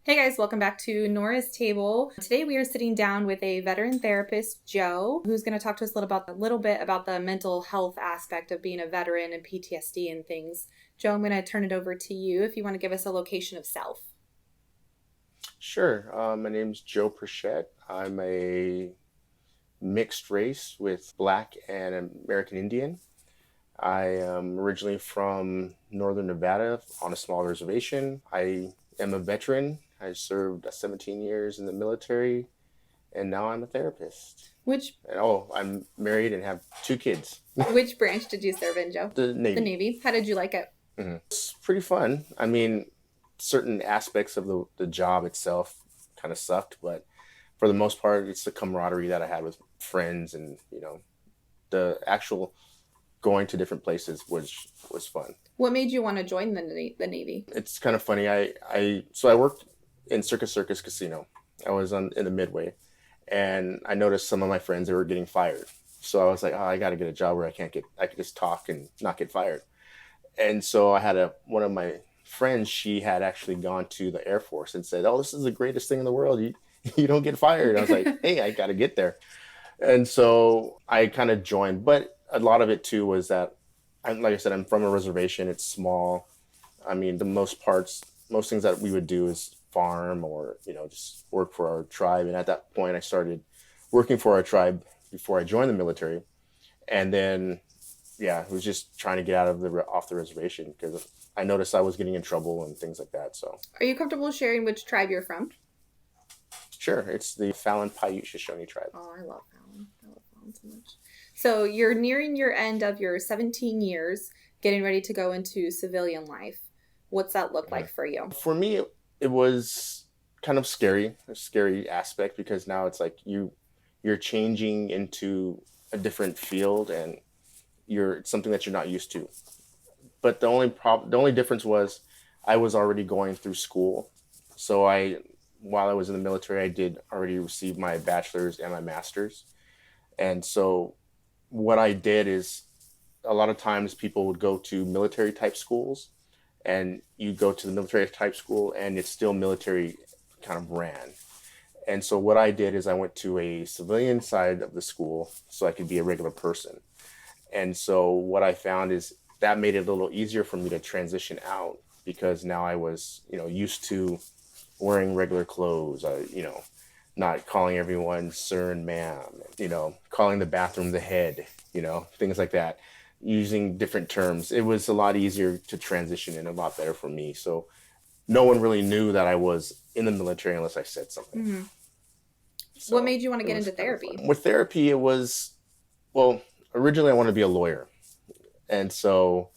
Hey guys, welcome back to Nora's Table. Today we are sitting down with a veteran therapist, Joe, who's going to talk to us a little bit about the mental health aspect of being a veteran and PTSD and things. Joe, I'm going to turn it over to you if you want to give us a location of self. Sure. My name's Joe Pritchett. I'm a mixed race with Black and American Indian. I am originally from Northern Nevada on a small reservation. I am a veteran. I served 17 years in the military, and now I'm a therapist. Which And I'm married and have two kids. which branch did you serve in, Joe? The The Navy. Navy. How did you like it? It's pretty fun. I mean, certain aspects of the job itself kind of sucked, but for the most part, it's the camaraderie that I had with friends, and the actual going to different places was fun. What made you want to join the Navy? It's kind of funny. I worked in Circus Casino. I was in the Midway, and I noticed some of my friends, they were getting fired. So I was like, oh, I got to get a job where I could just talk and not get fired. And so I had one of my friends, she had actually gone to the Air Force and said, oh, this is the greatest thing in the world. You don't get fired. I was like, hey, I got to get there. And so I kind of joined. But a lot of it too was that, like I said, I'm from a reservation. It's small. I mean, most things that we would do is farm or, just work for our tribe. And at that point, I started working for our tribe before I joined the military. And then, yeah, it was just trying to get off the reservation because I noticed I was getting in trouble and things like that. So, Are you comfortable sharing which tribe you're from? sure, it's the Fallon Paiute Shoshone tribe. Oh, I love Fallon. I love Fallon so much. So you're nearing your end of your 17 years, getting ready to go into civilian life. What's that look like for you? For me, it was kind of scary, a scary aspect because now it's like you're changing into a different field and it's something that you're not used to. But the only difference was I was already going through school. So while I was in the military, I did already receive my bachelor's and my master's. And so what I did is a lot of times people would go to military type schools, and you go to the military type school and it's still military kind of ran. And so what I did is I went to a civilian side of the school so I could be a regular person. And so what I found is that made it a little easier for me to transition out because now I was, used to wearing regular clothes, not calling everyone sir and ma'am, calling the bathroom the head, things like that, using different terms. It was a lot easier to transition and a lot better for me. So no one really knew that I was in the military unless I said something. Mm-hmm. So what made you want to it get was into kind of therapy? fun. With therapy, it was, well, originally I wanted to be a lawyer. And so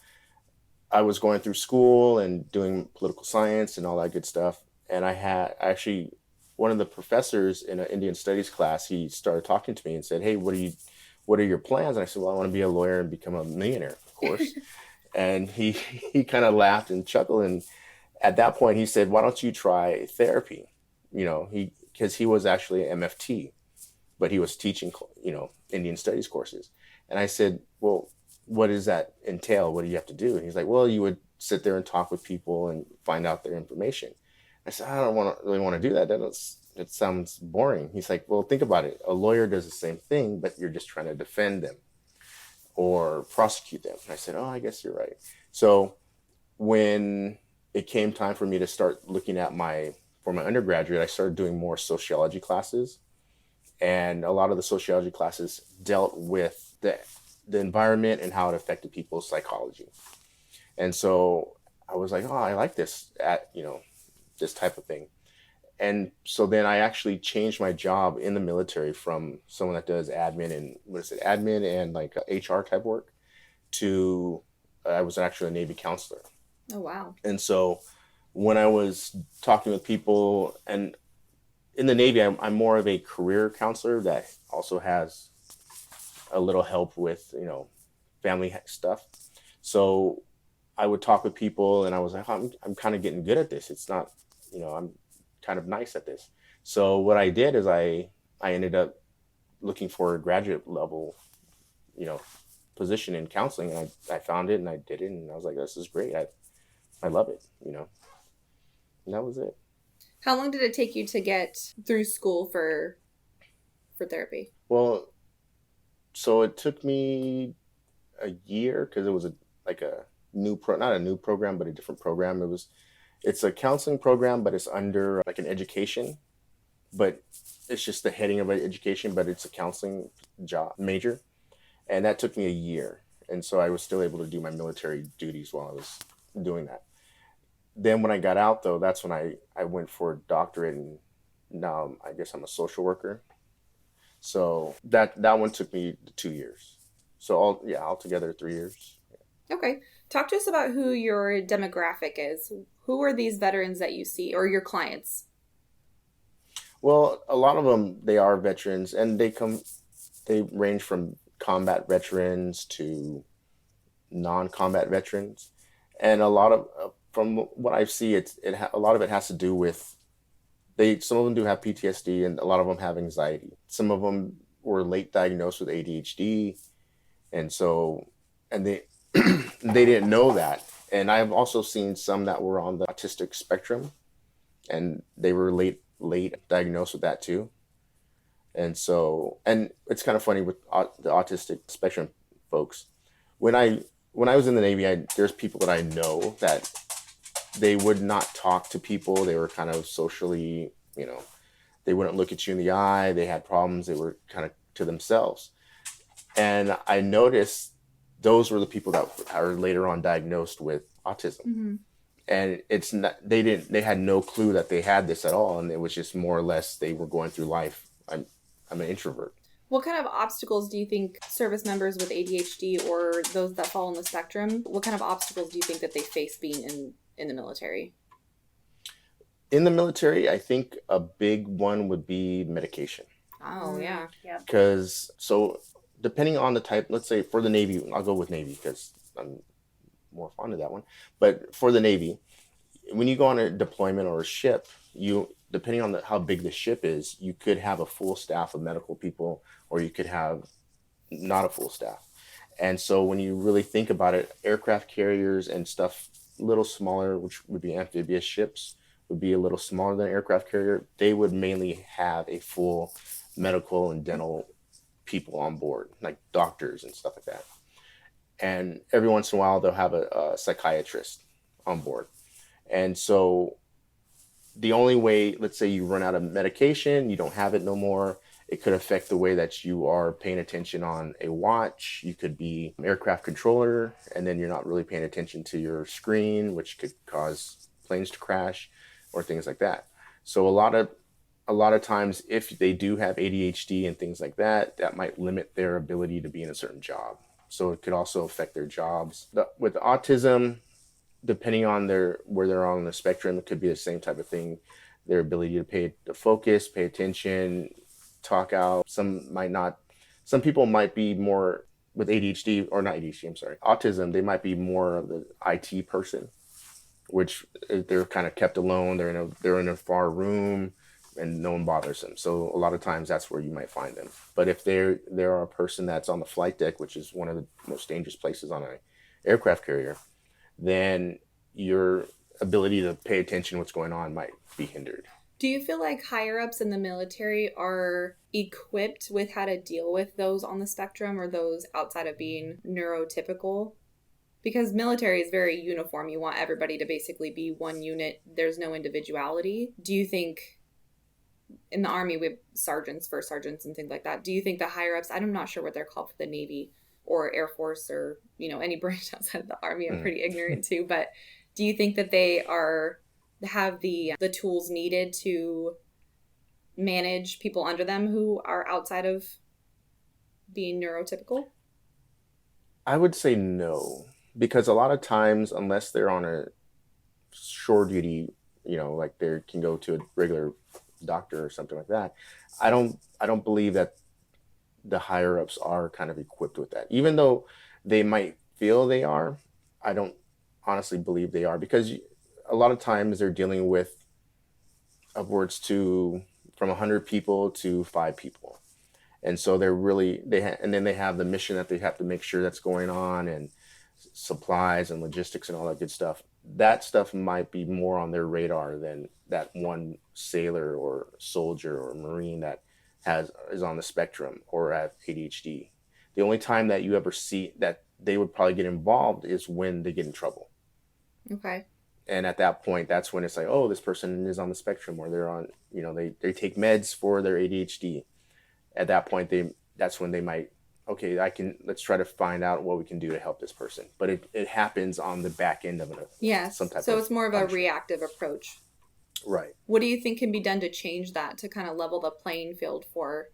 I was going through school and doing political science and all that good stuff. And I had actually one of the professors in an Indian studies class, he started talking to me and said, hey, what are your plans? And I said, well, I want to be a lawyer and become a millionaire, of course. And he kind of laughed and chuckled. And at that point, he said, why don't you try therapy? Because he was actually an MFT, but he was teaching, Indian studies courses. And I said, well, what does that entail? What do you have to do? And he's like, well, you would sit there and talk with people and find out their information. I said, I don't really want to do that. That sounds boring. He's like, well, think about it. A lawyer does the same thing, but you're just trying to defend them or prosecute them. And I said, oh, I guess you're right. So when it came time for me to start looking at for my undergraduate, I started doing more sociology classes. And a lot of the sociology classes dealt with the environment and how it affected people's psychology. And so I was like, oh, I like this this type of thing. And so then I actually changed my job in the military from someone that does admin and like HR type work to I was actually a Navy counselor. Oh, wow. And so when I was talking with people, and in the Navy, I'm more of a career counselor that also has a little help with, family stuff. So I would talk with people and I was like, I'm kind of getting good at this. It's not, I'm kind of nice at this. So what I did is I ended up looking for a graduate level, position in counseling, and I found it and I did it, and I was like, this is great. I love it, and that was it. How long did it take you to get through school for therapy? Well, so it took me a year because it was like a not a new program, but a different program. It's a counseling program, but it's under like an education, but it's just the heading of an education, but it's a counseling job major. And that took me a year. And so I was still able to do my military duties while I was doing that. Then when I got out though, that's when I went for a doctorate, and now I guess I'm a social worker. So that one took me 2 years. So altogether 3 years. Okay. Talk to us about who your demographic is. Who are these veterans that you see or your clients? Well, a lot of them, they are veterans, and they range from combat veterans to non-combat veterans, and a lot of from what I see, a lot of it has to do with they. Some of them do have PTSD, and a lot of them have anxiety. Some of them were late diagnosed with ADHD, and so and they they didn't know that. And I've also seen some that were on the autistic spectrum, and they were late diagnosed with that too. And so, and it's kind of funny with the autistic spectrum folks. When I was in the Navy, there's people that I know that they would not talk to people. They were kind of socially, they wouldn't look at you in the eye. They had problems. They were kind of to themselves. And I noticed those were the people that are later on diagnosed with autism. Mm-hmm. And it's not, they had no clue that they had this at all. And it was just more or less, they were going through life. I'm an introvert. What kind of obstacles do you think service members with ADHD or those that fall on the spectrum, what kind of obstacles do you think that they face being in the military? In the military, I think a big one would be medication. Oh, yeah. Yeah. Because, so depending on the type, let's say for the Navy, I'll go with Navy because I'm more fond of that one. But for the Navy, when you go on a deployment or a ship, depending on how big the ship is, you could have a full staff of medical people, or you could have not a full staff. And so when you really think about it, aircraft carriers and stuff a little smaller, which would be amphibious ships, would be a little smaller than an aircraft carrier. They would mainly have a full medical and dental people on board, like doctors and stuff like that. And every once in a while, they'll have a psychiatrist on board. And so the only way, let's say you run out of medication, you don't have it no more, it could affect the way that you are paying attention on a watch. You could be an aircraft controller, and then you're not really paying attention to your screen, which could cause planes to crash or things like that. So a lot of times, if they do have ADHD and things like that, that might limit their ability to be in a certain job. So it could also affect their jobs. With autism, depending on where they're on the spectrum, it could be the same type of thing. Their ability to focus, pay attention, talk out. Some people might be more with ADHD, or not ADHD, I'm sorry, autism, they might be more of the IT person, which they're kind of kept alone. They're in a far room and no one bothers them. So a lot of times that's where you might find them. But if they're a person that's on the flight deck, which is one of the most dangerous places on an aircraft carrier, then your ability to pay attention to what's going on might be hindered. Do you feel like higher ups in the military are equipped with how to deal with those on the spectrum or those outside of being neurotypical? Because military is very uniform. You want everybody to basically be one unit. There's no individuality. Do you think in the Army we have sergeants, first sergeants, and things like that? Do you think the higher ups, I'm not sure what they're called for the Navy or Air Force or, any branch outside of the Army, I'm pretty ignorant too, but do you think that they have the tools needed to manage people under them who are outside of being neurotypical? I would say no, because a lot of times, unless they're on a shore duty, like they can go to a regular doctor or something like that, I don't believe that the higher ups are kind of equipped with that. Even though they might feel they are, I don't honestly believe they are, because a lot of times they're dealing with upwards to from 100 people to 5 people. And so they're really, and then they have the mission that they have to make sure that's going on, and supplies and logistics and all that good stuff. that stuff might be more on their radar than that one sailor or soldier or marine that has is on the spectrum or have ADHD. The only time that you ever see that they would probably get involved is when they get in trouble. Okay. And at that point, that's when it's like, oh, this person is on the spectrum, or they're on, they take meds for their ADHD. At that point, that's when they might, okay, let's try to find out what we can do to help this person. But it happens on the back end of it. Yes. So it's more of a punishment. reactive approach. Right. What do you think can be done to change that, to kind of level the playing field for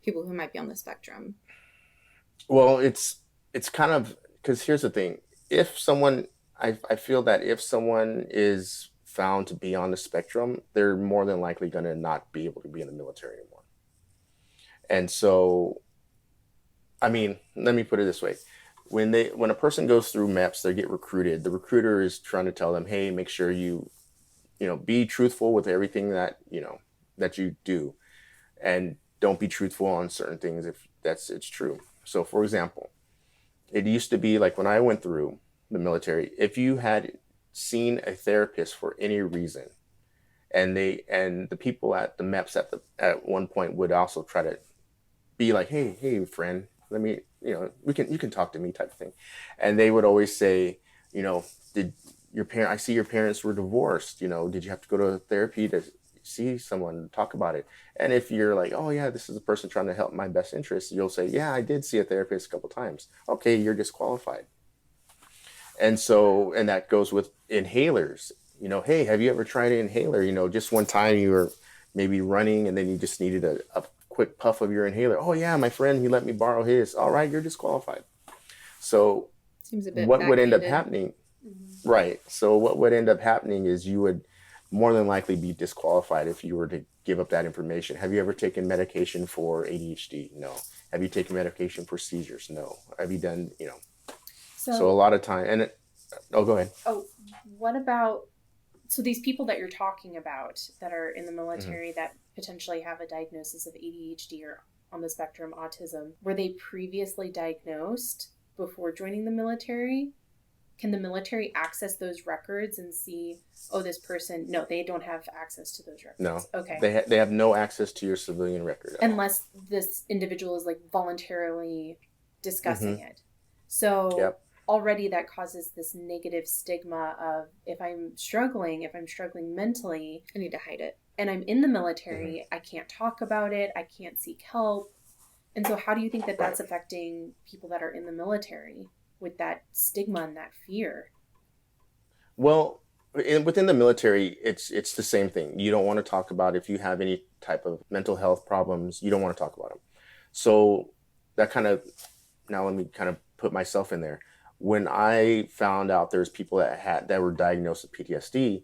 people who might be on the spectrum? Well, it's kind of, because here's the thing. If someone, I feel that if someone is found to be on the spectrum, they're more than likely going to not be able to be in the military anymore. And so, I mean, let me put it this way. When a person goes through MEPS, they get recruited. The recruiter is trying to tell them, hey, make sure be truthful with everything that you do, and don't be truthful on certain things if it's true. So, for example, it used to be like when I went through the military, if you had seen a therapist for any reason, and the people at the MEPS at one point would also try to be like, hey, friend, let me, you can talk to me type of thing. And they would always say, did I see your parents were divorced, did you have to go to therapy to see someone, talk about it? And if you're like, oh yeah, this is a person trying to help my best interest, you'll say, yeah, I did see a therapist a couple times. Okay, you're disqualified. And so, and that goes with inhalers. Hey, have you ever tried an inhaler? Just one time you were maybe running and then you just needed a quick puff of your inhaler. Oh yeah, my friend, he let me borrow his. All right, you're disqualified. So seems a bit what would end up backhanded. happening? Right. So what would end up happening is you would more than likely be disqualified if you were to give up that information. Have you ever taken medication for ADHD? No. Have you taken medication for seizures? No. Have you done, so a lot of time, go ahead. Oh, what about, so these people that you're talking about that are in the military that potentially have a diagnosis of ADHD or on the spectrum autism, were they previously diagnosed before joining the military? Can the military access those records and see, oh, this person, no, they don't have access to those records? No. Okay. They have no access to your civilian record. Unless this individual is like voluntarily discussing it. So already that causes this negative stigma of if I'm struggling mentally, I need to hide it. and I'm in the military, I can't talk about it, I can't seek help. And so how do you think that that's affecting people that are in the military with that stigma and that fear? Well, within the military, it's the same thing. You don't want to talk about if you have any type of mental health problems. You don't want to talk about them. So that now let me kind of put myself in there. When I found out there's people that were diagnosed with PTSD,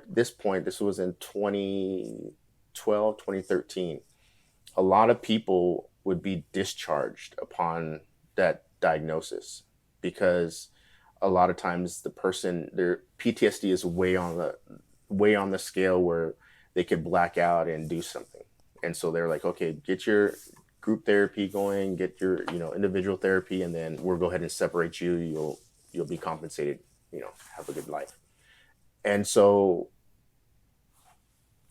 this point, this was in 2012, 2013, a lot of people would be discharged upon that diagnosis because a lot of times their PTSD is way on the scale where they could black out and do something. And so they're like, okay, get your group therapy going, get your, individual therapy, and then we'll go ahead and separate you. You'll be compensated, have a good life. And so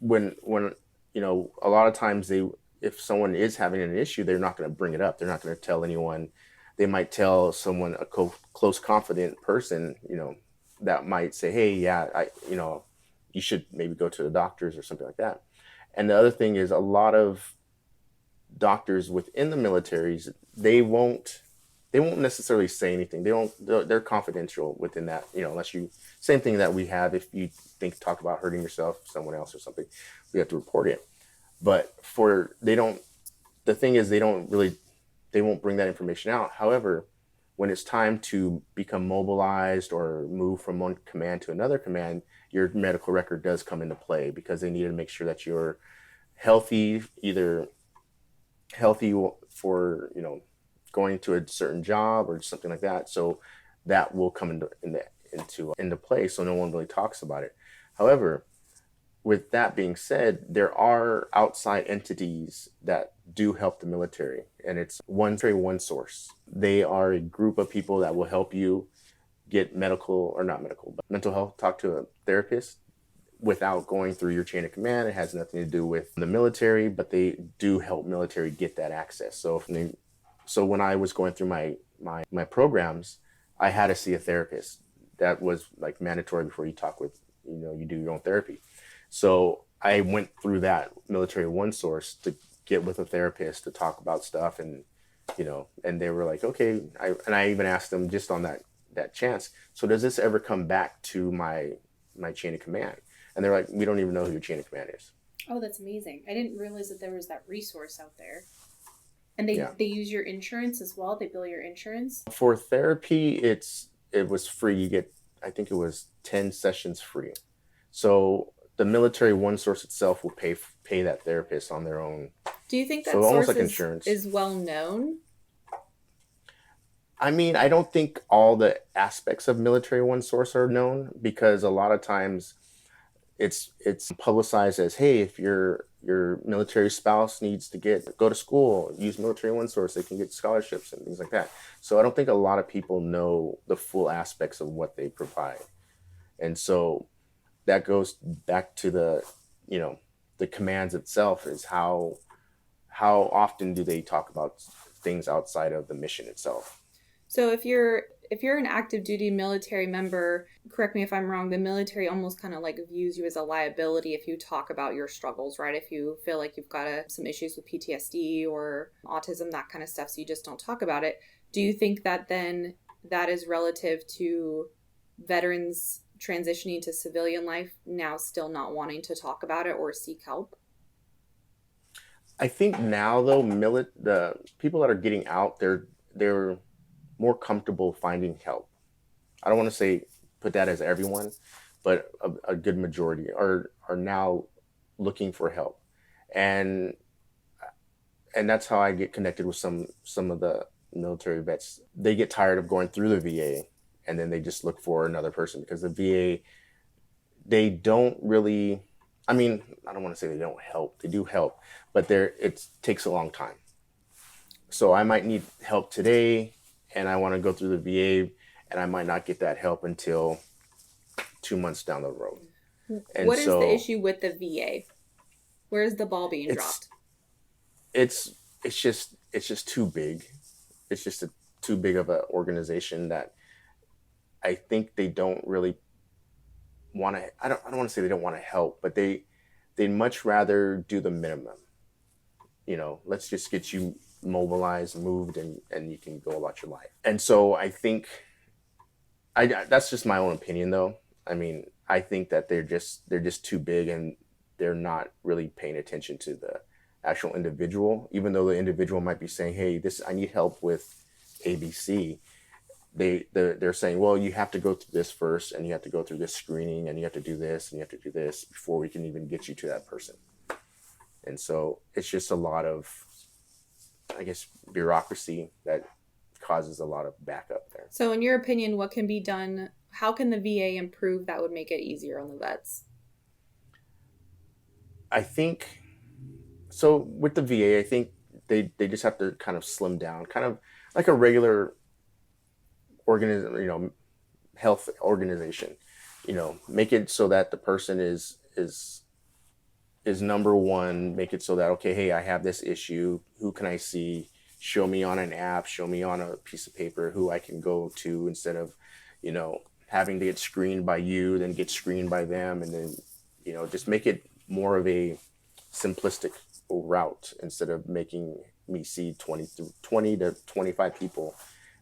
when a lot of times if someone is having an issue, they're not going to bring it up. They're not going to tell anyone. They might tell someone, a close, confident person, that might say, hey, yeah, you should maybe go to the doctors or something like that. And the other thing is a lot of doctors within the militaries, they won't necessarily say anything. They're confidential within that, unless same thing that we have. If you talk about hurting yourself, someone else or something, we have to report it. But the thing is they won't bring that information out. However, when it's time to become mobilized or move from one command to another command, your medical record does come into play because they need to make sure that you're healthy, either healthy for, going to a certain job or something like that. So that will come into play. So no one really talks about it. However, with that being said, there are outside entities that do help the military, and it's one source. They are a group of people that will help you get medical, or not medical, but mental health, talk to a therapist without going through your chain of command. It has nothing to do with the military, but they do help military get that access. So when I was going through my programs, I had to see a therapist. That was like mandatory before you talk with, you do your own therapy. So I went through that military one source to get with a therapist to talk about stuff, and they were like, okay. I even asked them just on that chance. So does this ever come back to my chain of command? And they're like, we don't even know who your chain of command is. Oh, that's amazing. I didn't realize that there was that resource out there. And they Yeah. they use your insurance as well? They bill your insurance? For therapy, it was free. You get, I think it was 10 sessions free. So the military one source itself will pay that therapist on their own. Do you think that So almost source like insurance. is well known? I mean, I don't think all the aspects of military one source are known, because a lot of times it's publicized as, hey, if your military spouse needs to go to school, use military one source, they can get scholarships and things like that. So I don't think a lot of people know the full aspects of what they provide. And so that goes back to the commands itself, is how often do they talk about things outside of the mission itself. So if you're an active duty military member, correct me if I'm wrong, the military almost kind of like views you as a liability if you talk about your struggles, right? If you feel like you've got some issues with PTSD or autism, that kind of stuff, so you just don't talk about it. Do you think that then that is relative to veterans transitioning to civilian life now still not wanting to talk about it or seek help? I think now though, the people that are getting out, they're more comfortable finding help. I don't want to say put that as everyone, but a good majority are now looking for help, and that's how I get connected with some of the military vets. They get tired of going through the VA, and then they just look for another person, because the VA, they don't really. I mean, I don't want to say they don't help. They do help, but it takes a long time. So I might need help today, and I want to go through the VA, and I might not get that help until 2 months down the road. And what is the issue with the VA? Where is the ball being dropped? It's just too big. It's just too big of an organization that I think they don't really want to. I don't want to say they don't want to help, but they'd much rather do the minimum. Let's just get you mobilized, moved, and you can go about your life. And so I think that's just my own opinion, though. I mean, I think that they're just too big, and they're not really paying attention to the actual individual, even though the individual might be saying, hey, I need help with ABC. They're saying, well, you have to go through this first, and you have to go through this screening, and you have to do this, and you have to do this before we can even get you to that person. And so it's just a lot of, I guess, bureaucracy that causes a lot of backup there. So in your opinion, what can be done? How can the VA improve that would make it easier on the vets? I think, so with the VA, I think they just have to kind of slim down, kind of like a regular health organization. Make it so that the person is number one. Make it so that, okay, hey, I have this issue. Who can I see? Show me on an app, show me on a piece of paper who I can go to, instead of, having to get screened by you, then get screened by them. And then, just make it more of a simplistic route, instead of making me see 20 to 25 people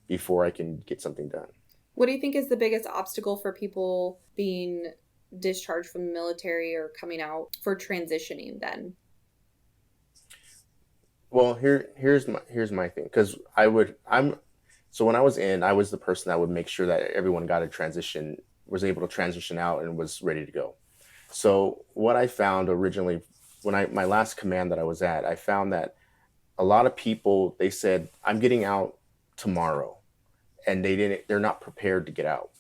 before I can get something done. What do you think is the biggest obstacle for people being discharged from the military or coming out for transitioning then? Well, here's my thing, because so when I was I was the person that would make sure that everyone was able to transition out and was ready to go. So what I found originally, my last command that I was at, I found that a lot of people, they said, I'm getting out tomorrow, and they're not prepared to get out.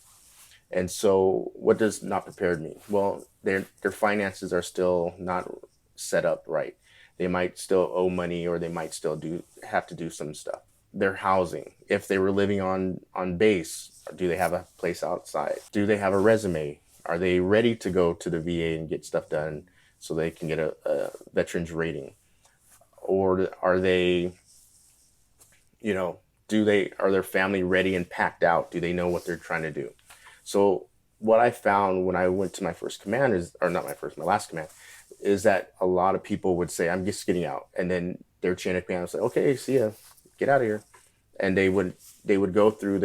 And so what does not prepared mean? Well, their finances are still not set up right. They might still owe money, or they might still have to do some stuff. Their housing, if they were living on base, Do they have a place outside? Do they have a resume? Are they ready to go to the VA and get stuff done so they can get a veterans rating? Or are they, you know, are their family ready and packed out? Do they know what they're trying to do? So what I found when I went to my first command or not my first, my last command, is that a lot of people would say, I'm just getting out. And then their chain of command would say, okay, see ya, get out of here. And they would go through,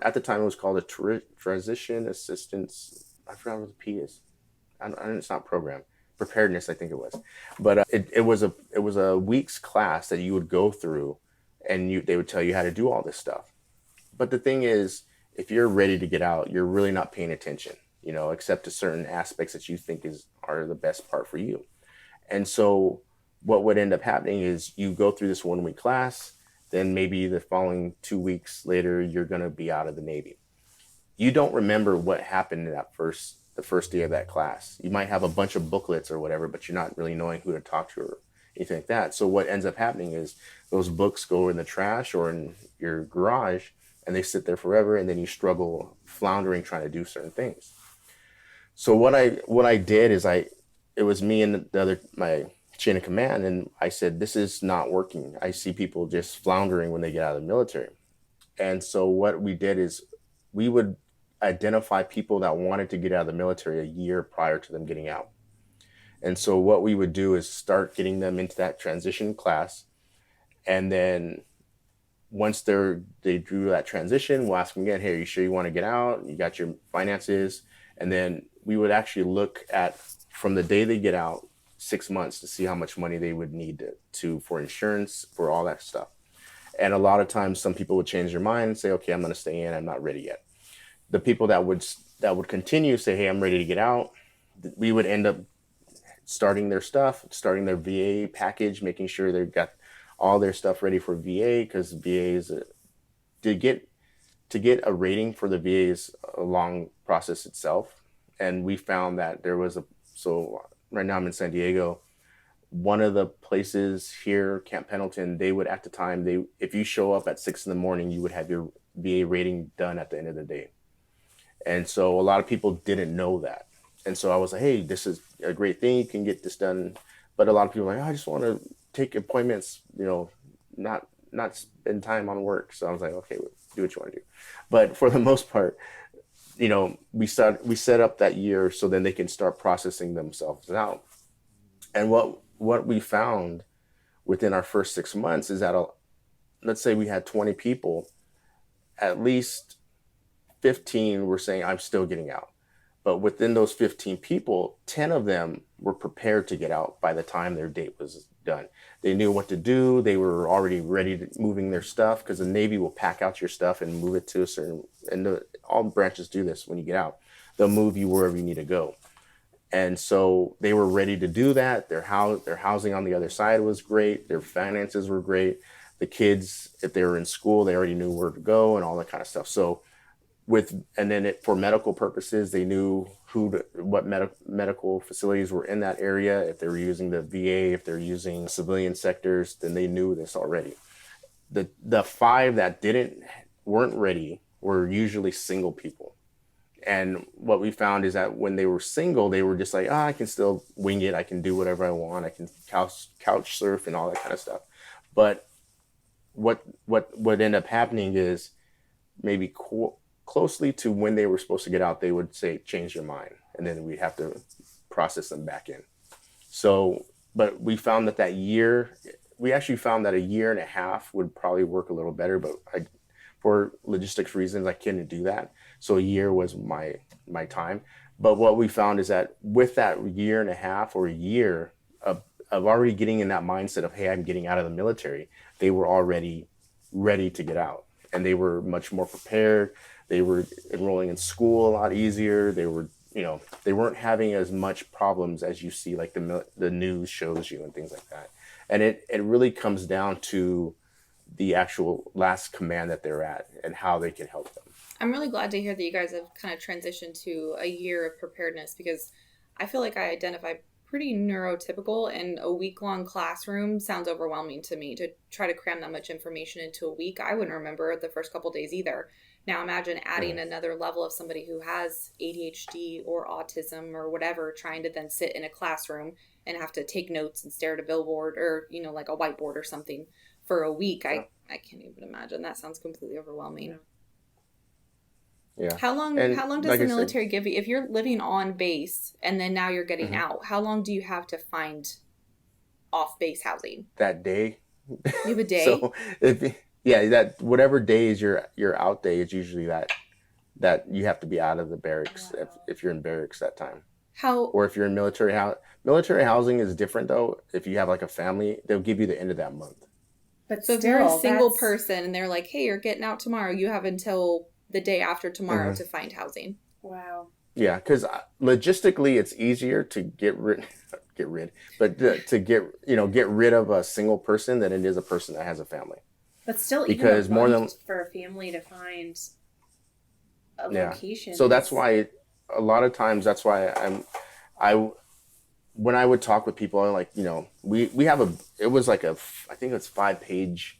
at the time it was called a transition assistance. I forgot what the P is. It's not program. Preparedness, I think it was. But it was a week's class that you would go through, and they would tell you how to do all this stuff. But the thing is, if you're ready to get out, you're really not paying attention, except to certain aspects that you think are the best part for you. And so what would end up happening is you go through this 1 week class, then maybe the following 2 weeks later, you're going to be out of the Navy. You don't remember what happened in the first day of that class. You might have a bunch of booklets or whatever, but you're not really knowing who to talk to or anything like that. So what ends up happening is those books go in the trash or in your garage, and they sit there forever, and then you struggle floundering trying to do certain things. So what I did is it was me and my chain of command, and I said, this is not working. I see people just floundering when they get out of the military. And so what we did is we would identify people that wanted to get out of the military a year prior to them getting out. And so what we would do is start getting them into that transition class. And then once they do that transition, we'll ask them again, hey, are you sure you want to get out? You got your finances? And then we would actually look at, from the day they get out, 6 months to see how much money they would need for insurance, for all that stuff. And a lot of times some people would change their mind and say, okay, I'm going to stay in. I'm not ready yet. The people that would continue say, hey, I'm ready to get out. We would end up starting their stuff, starting their VA package, making sure they've got all their stuff ready for VA, because VA is to get a rating for the VA is a long process itself. And we found that so right now I'm in San Diego. One of the places here, Camp Pendleton, they would, at the time, if you show up at 6 a.m, you would have your VA rating done at the end of the day. And so a lot of people didn't know that. And so I was like, hey, this is a great thing. You can get this done. But a lot of people are like, I just want to take appointments, not spend time on work. So I was like, okay, do what you want to do. But for the most part, we set up that year so then they can start processing themselves out. And what we found within our first 6 months is that, let's say we had 20 people, at least 15 were saying, I'm still getting out. But within those 15 people, 10 of them were prepared to get out by the time their date was done. They knew what to do. They were already ready to moving their stuff, because the Navy will pack out your stuff and move it to all branches do this when you get out. They'll move you wherever you need to go. And so they were ready to do that. Their housing on the other side was great. Their finances were great. The kids, if they were in school, they already knew where to go and all that kind of stuff. So for medical purposes, they knew what medical facilities were in that area. If they were using the VA, if they're using civilian sectors, then they knew this already. The 5 that weren't ready were usually single people. And what we found is that when they were single, they were just like, I can still wing it. I can do whatever I want. I can couch surf and all that kind of stuff. But what ended up happening is maybe closely to when they were supposed to get out, they would say, change your mind. And then we'd have to process them back in. So, but we found that a year and a half would probably work a little better, but for logistics reasons, I couldn't do that. So a year was my time. But what we found is that with that year and a half or a year of already getting in that mindset of, hey, I'm getting out of the military, they were already ready to get out. And they were much more prepared. They were enrolling in school a lot easier. They weren't having as much problems as you see, like the news shows you and things like that. And it really comes down to the actual last command that they're at and how they can help them. I'm really glad to hear that you guys have kind of transitioned to a year of preparedness, because I feel like I identify pretty neurotypical, and a week-long classroom sounds overwhelming to me. To try to cram that much information into a week, I wouldn't remember the first couple days either. Now imagine adding Mhm. another level of somebody who has ADHD or autism or whatever, trying to then sit in a classroom and have to take notes and stare at a billboard or, like a whiteboard or something for a week. Yeah. I can't even imagine. That sounds completely overwhelming. Yeah. Yeah. How And long does like the I said, military give you if you're living on base and then now you're getting mhm, out? How long do you have to find off base housing? that day. You have a day? So yeah, that whatever day is your out day is usually that you have to be out of the barracks Wow. if you're in barracks that time. How Or if you're in military housing is different though. If you have like a family, they'll give you the end of that month. But So if you're a still, single that's person and they're like, "Hey, you're getting out tomorrow," you have until the day after tomorrow Hmm. to find housing. wow. Yeah, because logistically, it's easier to get rid, but to get rid of a single person than it is a person that has a family. But still, even a Because more than month for a family to find a yeah, location so that's is. why a lot of times that's why I when I would talk with people, I'm like, we have it was like I think it's 5 page,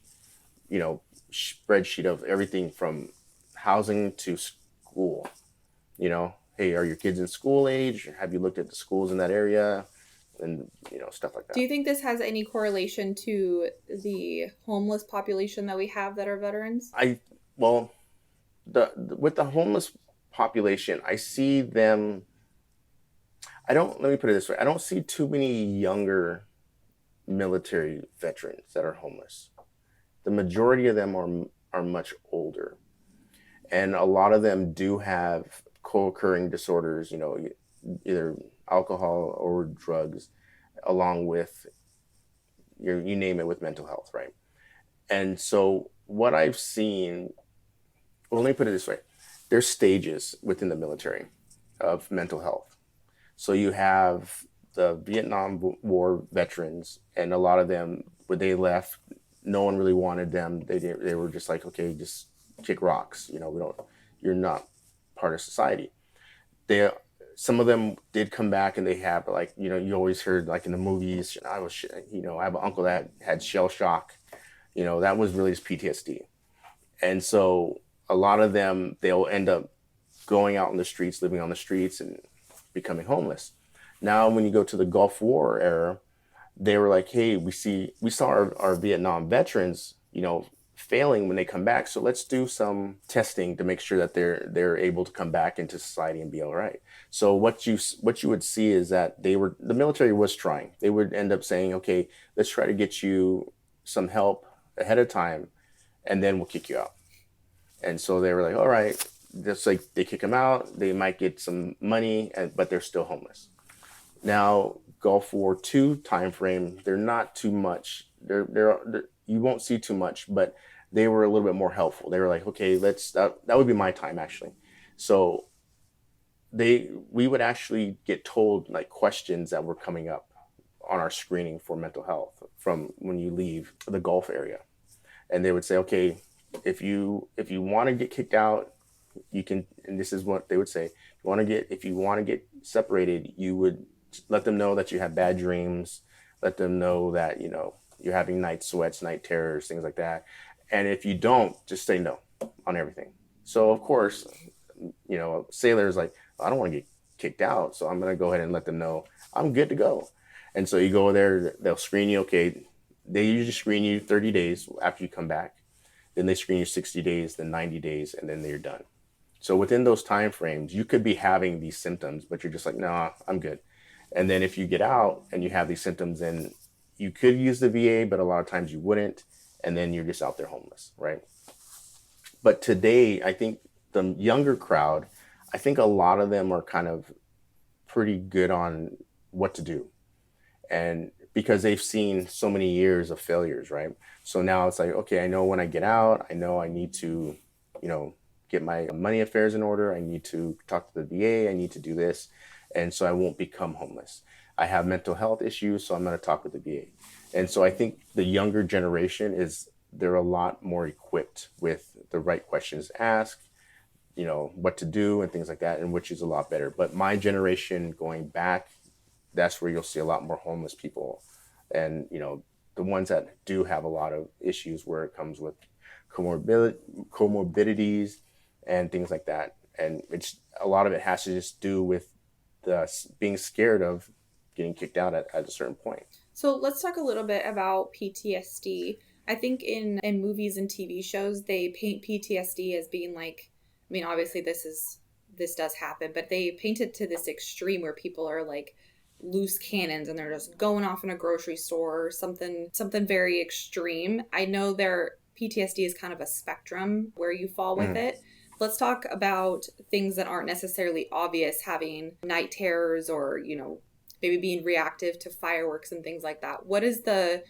spreadsheet of everything from housing to school. Hey, are your kids in school age? Have you looked at the schools in that area? And stuff like Do that. you think this has any correlation to the homeless population that we have that are veterans? Well, with the homeless population, I see them. I don't. Let me put it this way: I don't see too many younger military veterans that are homeless. The majority of them are much older, and a lot of them do have co-occurring disorders. Either alcohol or drugs, along with you name it, with mental health, right? And so what I've seen, well, let me put it this way: there's stages within the military of mental health. So you have the Vietnam War veterans, and a lot of them, when they left, no one really wanted them. They were just like, okay, just kick rocks. We don't. You're not part of society. They Some of them did come back, and they have, like, you always heard, like, in the movies. I have an uncle that had shell shock. That was really his PTSD. And so a lot of them, they'll end up going out in the streets, living on the streets, and becoming homeless. Now, when you go to the Gulf War era, they were like, hey, we saw our Vietnam veterans, failing when they come back. So let's do some testing to make sure that they're able to come back into society and be all right. So what you would see is that the military was trying. They would end up saying, okay, let's try to get you some help ahead of time, and then we'll kick you out. And so they were like, all right, just like they kick them out, they might get some money, but they're still homeless. Now, Gulf War II time frame, they're not too much. You won't see too much, but they were a little bit more helpful. They were like, okay, that would be my time actually. So we would actually get told, like, questions that were coming up on our screening for mental health from when you leave the Gulf area, and they would say, okay, if you want to get kicked out, you can. And this is what they would say: if you want to get separated, you would let them know that you have bad dreams, let them know that you're having night sweats, night terrors, things like that. And if you don't, just say no on everything. So of course, sailors like, I don't want to get kicked out, so I'm going to go ahead and let them know I'm good to go. And so you go there, they'll screen you. Okay, they usually screen you 30 days after you come back. Then they screen you 60 days, then 90 days, and then they're done. So within those time frames, you could be having these symptoms, but you're just like, nah, I'm good. And then if you get out and you have these symptoms, then you could use the VA, but a lot of times you wouldn't. And then you're just out there homeless, right? But today, I think the younger crowd, I think a lot of them are kind of pretty good on what to do. And because they've seen so many years of failures, right? So now it's like, okay, I know when I get out, I know I need to, get my money affairs in order. I need to talk to the VA. I need to do this. And so I won't become homeless. I have mental health issues, so I'm going to talk with the VA. And so I think the younger generation they're a lot more equipped with the right questions to ask, what to do and things like that, and which is a lot better. But my generation going back, that's where you'll see a lot more homeless people. And, the ones that do have a lot of issues where it comes with comorbidities, and things like that. And it's a lot of it has to just do with being scared of getting kicked out at a certain point. So let's talk a little bit about PTSD. I think in movies and TV shows, they paint PTSD as being like, I mean, obviously this does happen, but they paint it to this extreme where people are like loose cannons and they're just going off in a grocery store or something very extreme. I know their PTSD is kind of a spectrum where you fall with it. Let's talk about things that aren't necessarily obvious, having night terrors or, maybe being reactive to fireworks and things like that. What is the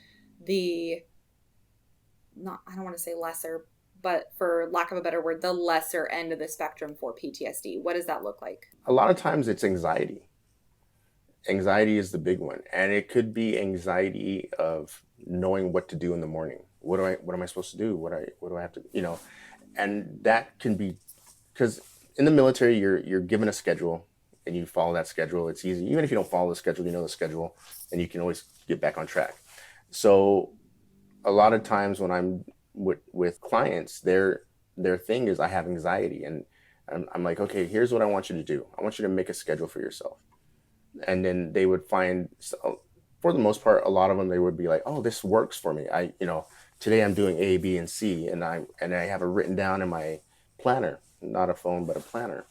not, I don't want to say lesser, but for lack of a better word, the lesser end of the spectrum for PTSD? What does that look like? A lot of times it's anxiety. Anxiety is the big one. And it could be anxiety of knowing what to do in the morning. What am I supposed to do? What do I have to, and that can be, because in the military, you're given a schedule and you follow that schedule. It's easy. Even if you don't follow the schedule, you know the schedule and you can always get back on track. So a lot of times when I'm with clients, their thing is I have anxiety, and I'm like, okay, here's what I want you to do. I want you to make a schedule for yourself. And then they would find, for the most part, a lot of them, they would be like, oh, this works for me. Today I'm doing A, B, and C, and I have it written down in my planner, not a phone, but a planner.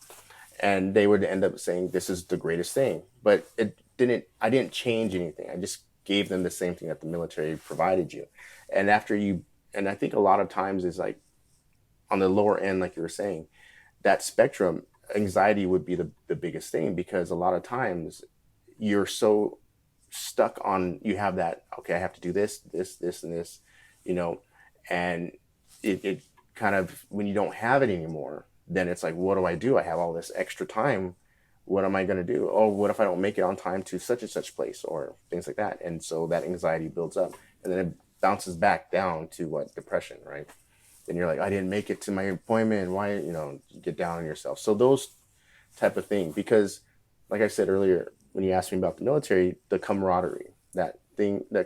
And they would end up saying, this is the greatest thing. But I didn't change anything. I just gave them the same thing that the military provided you. And and I think a lot of times is like on the lower end, like you were saying, that spectrum, anxiety would be the biggest thing, because a lot of times you're so stuck on, you have that, okay, I have to do this, and this, and it kind of, when you don't have it anymore, then it's like, what do? I have all this extra time. What am I going to do? Oh, what if I don't make it on time to such and such place, or things like that? And so that anxiety builds up, and then it bounces back down to depression, right? And you're like, I didn't make it to my appointment. Why, you get down on yourself. So those type of thing, because like I said earlier, when you asked me about the military, the camaraderie, that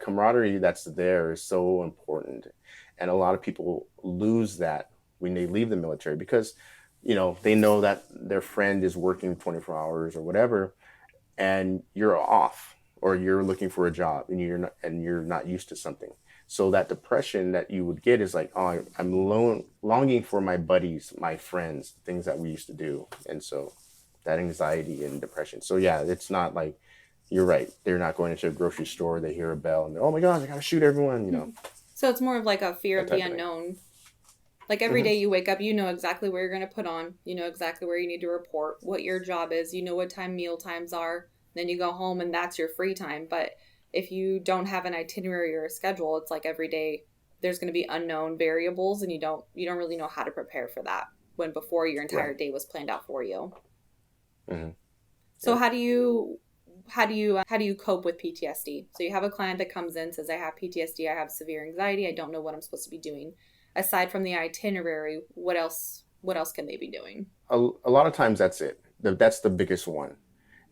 camaraderie that's there is so important. And a lot of people lose that when they leave the military, because they know that their friend is working 24 hours or whatever, and you're off, or you're looking for a job and you're not used to something. So that depression that you would get is like, oh, I'm longing for my buddies, my friends, things that we used to do. And so that anxiety and depression. So yeah, it's not like, you're right, they're not going into a grocery store, they hear a bell and they're, oh my gosh, I gotta shoot everyone, So it's more of like a fear of the of unknown. Like every day you wake up, you know exactly where you're going to put on. You know exactly where you need to report, what your job is. You know what time meal times are. Then you go home and that's your free time. But if you don't have an itinerary or a schedule, it's like every day there's going to be unknown variables, and you don't really know how to prepare for that when before your entire day was planned out for you. Mm-hmm. So how do you cope with PTSD? So you have a client that comes in, says, I have PTSD, I have severe anxiety, I don't know what I'm supposed to be doing. Aside from the itinerary, what else can they be doing? A lot of times that's it. That's the biggest one.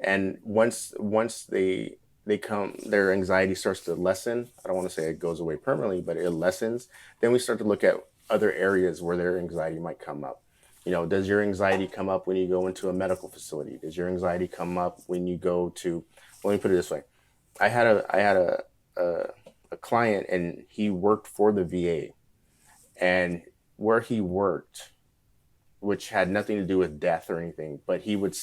And once they come, their anxiety starts to lessen. I don't want to say it goes away permanently, but it lessens. Then we start to look at other areas where their anxiety might come up. Does your anxiety come up when you go into a medical facility? Does your anxiety come up when you go to, let me put it this way. I had a client, and he worked for the VA. And where he worked, which had nothing to do with death or anything, but he would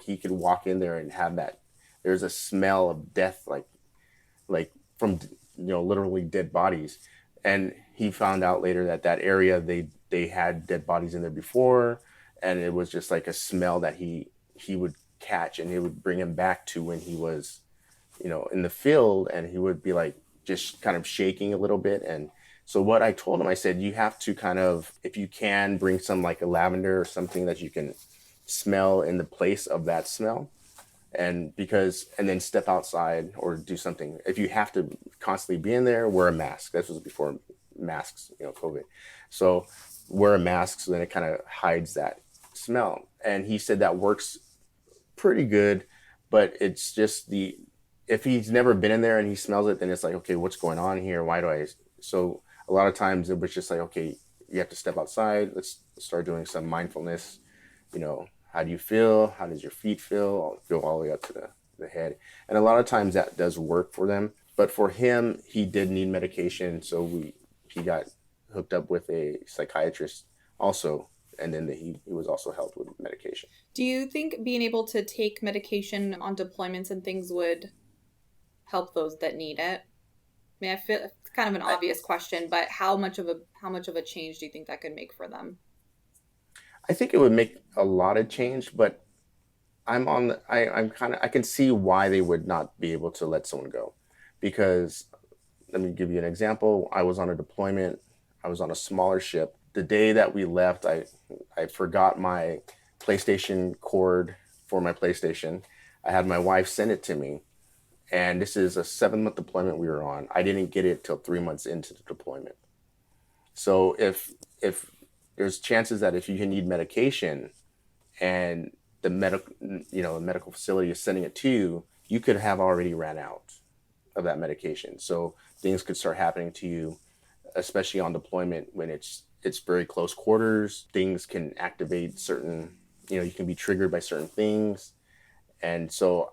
he could walk in there and have that. There's a smell of death, like from literally dead bodies. And he found out later that area they had dead bodies in there before, and it was just like a smell that he would catch, and it would bring him back to when he was, in the field, and he would be like just kind of shaking a little bit. And so what I told him, I said, you have to kind of, if you can, bring some like a lavender or something that you can smell in the place of that smell. And then step outside or do something. If you have to constantly be in there, wear a mask. This was before masks, COVID. So wear a mask, so then it kind of hides that smell. And he said that works pretty good, but it's just if he's never been in there and he smells it, then it's like, okay, what's going on here? So a lot of times it was just like, okay, you have to step outside. Let's start doing some mindfulness. You know, how do you feel? How does your feet feel? Feel all the way up to the head. And a lot of times that does work for them. But for him, he did need medication. So he got hooked up with a psychiatrist also. And then he was also helped with medication. Do you think being able to take medication on deployments and things would help those that need it? I mean, I feel it's kind of an obvious question, but how much of a change do you think that could make for them? I think it would make a lot of change, but I'm I can see why they would not be able to let someone go. Because let me give you an example. I was on a deployment. I was on a smaller ship. The day that we left, I forgot my PlayStation cord for my PlayStation. I had my wife send it to me. And this is a 7-month deployment we were on. I didn't get it till 3 months into the deployment. So if there's chances that if you need medication and the medical facility is sending it to you, you could have already ran out of that medication. So things could start happening to you, especially on deployment when it's very close quarters. Things can activate certain, you can be triggered by certain things. And so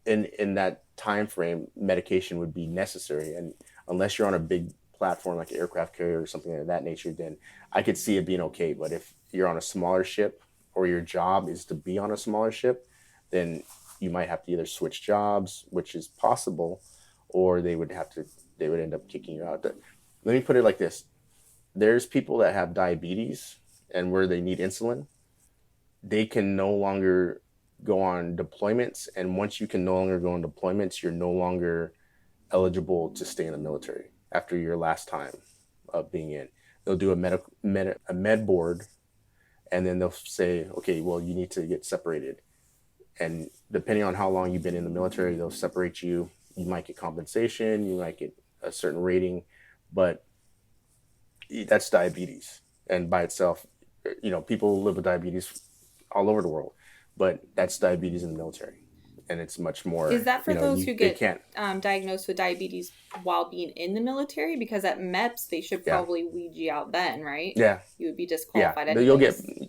in that time frame, medication would be necessary. And unless you're on a big platform like an aircraft carrier or something of that nature, then I could see it being okay. But if you're on a smaller ship or your job is to be on a smaller ship, then you might have to either switch jobs, which is possible, or they would end up kicking you out. Let me put it like this. There's people that have diabetes and where they need insulin. They can no longer go on deployments. And once you can no longer go on deployments, you're no longer eligible to stay in the military after your last time of being in. They'll do a med board, and then they'll say, okay, well, you need to get separated. And depending on how long you've been in the military, they'll separate you. You might get compensation, you might get a certain rating, but that's diabetes. And by itself, people live with diabetes all over the world, but that's diabetes in the military. And it's much more. Is that for those who get diagnosed with diabetes while being in the military? Because at MEPS, they should probably weed you out then, right? Yeah. You would be disqualified anyways.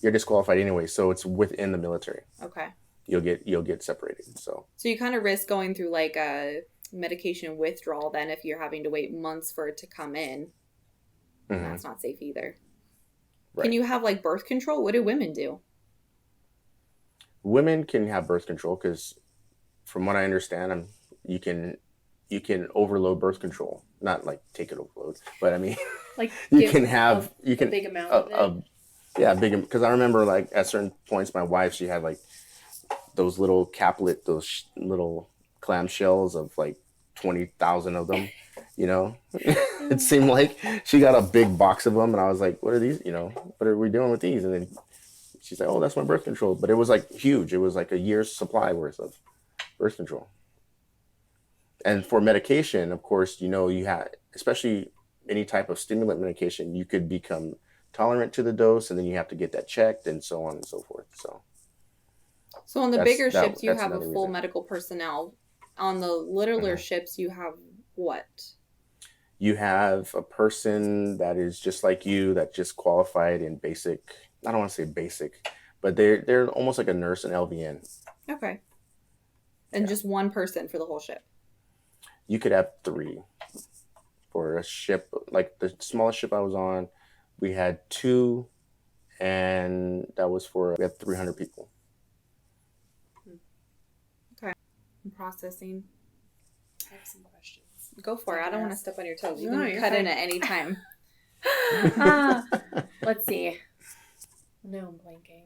You're disqualified anyway, so it's within the military. Okay. You'll get separated. So you kind of risk going through like a medication withdrawal then if you're having to wait months for it to come in. Mm-hmm. That's not safe either. Right. Can you have like birth control? What do women do? Women can have birth control because, from what I understand, you can overload birth control. Not like take it overload, but I mean, like you can have a big amount of it. Big. Because I remember like at certain points, my wife, she had like those little caplet, those little clamshells of like 20,000 of them. It seemed like she got a big box of them, and I was like, "What are these? What are we doing with these?" And then she's like, "Oh, that's my birth control." But it was like huge. It was like a year's supply worth of birth control. And for medication, of course, you have, especially any type of stimulant medication, you could become tolerant to the dose, and then you have to get that checked, and so on and so forth. So on the bigger ships, you have a full medical personnel. On the littler ships, you have what? You have a person that is just like you, that just qualified in basic. I don't want to say basic, but they're almost like a nurse and LVN. Okay. And just one person for the whole ship? You could have 3 for a ship. Like the smallest ship I was on, we had 2, and that was we had 300 people. Okay. I'm processing. I have some questions. Go for it. I don't want to step on your toes. You can cut in at any time. Let's see. No, I'm blanking.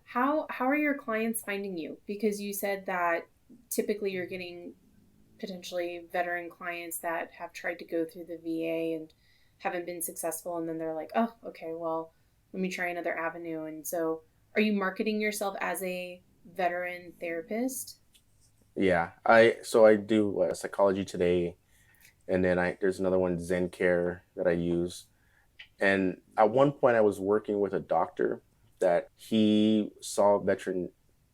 How are your clients finding you? Because you said that typically you're getting potentially veteran clients that have tried to go through the VA and haven't been successful, and then they're like, oh, okay, well, let me try another avenue. And so are you marketing yourself as a veteran therapist? Yeah, I do Psychology Today, and then there's another one, Zen Care, that I use. And at one point I was working with a doctor that he saw veteran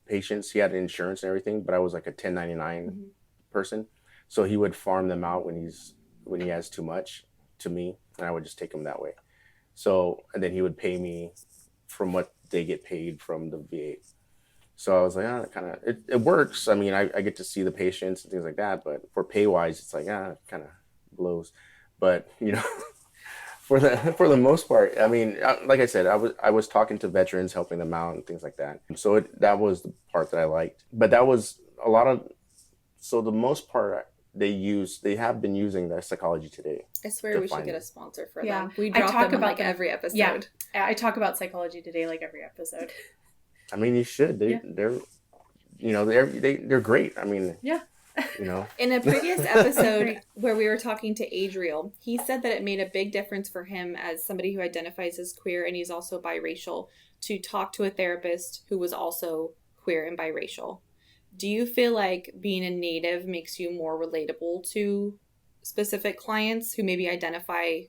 patients. He had insurance and everything, but I was like a 1099 person. So he would farm them out when he has too much to me, and I would just take them that way. So, and then he would pay me from what they get paid from the VA. So I was like, that kind of, it works. I mean, I get to see the patients and things like that, but for pay wise, it's like, it kind of blows. But, for the most part, I mean, like I said, I was talking to veterans, helping them out and things like that. So that was the part that I liked. But that was a lot of, so the most part they have been using the Psychology Today. I swear we should get a sponsor for them. We I drop talk them about like them. every episode. Yeah, I talk about Psychology Today like every episode. I mean, you should. They're great. I mean, yeah. In a previous episode where we were talking to Adriel, he said that it made a big difference for him as somebody who identifies as queer and he's also biracial to talk to a therapist who was also queer and biracial. Do you feel like being a Native makes you more relatable to specific clients who maybe identify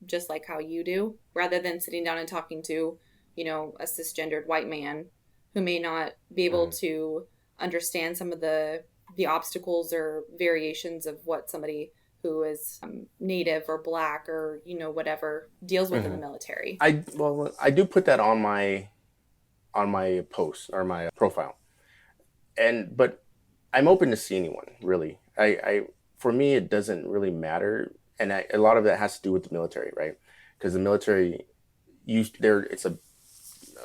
just like how you do, rather than sitting down and talking to, a cisgendered white man who may not be able to understand some of the obstacles or variations of what somebody who is Native or Black or, whatever deals with in the military? I do put that on my post or my profile. But I'm open to see anyone, really. For me, it doesn't really matter. And a lot of that has to do with the military, right? Because the military, it's a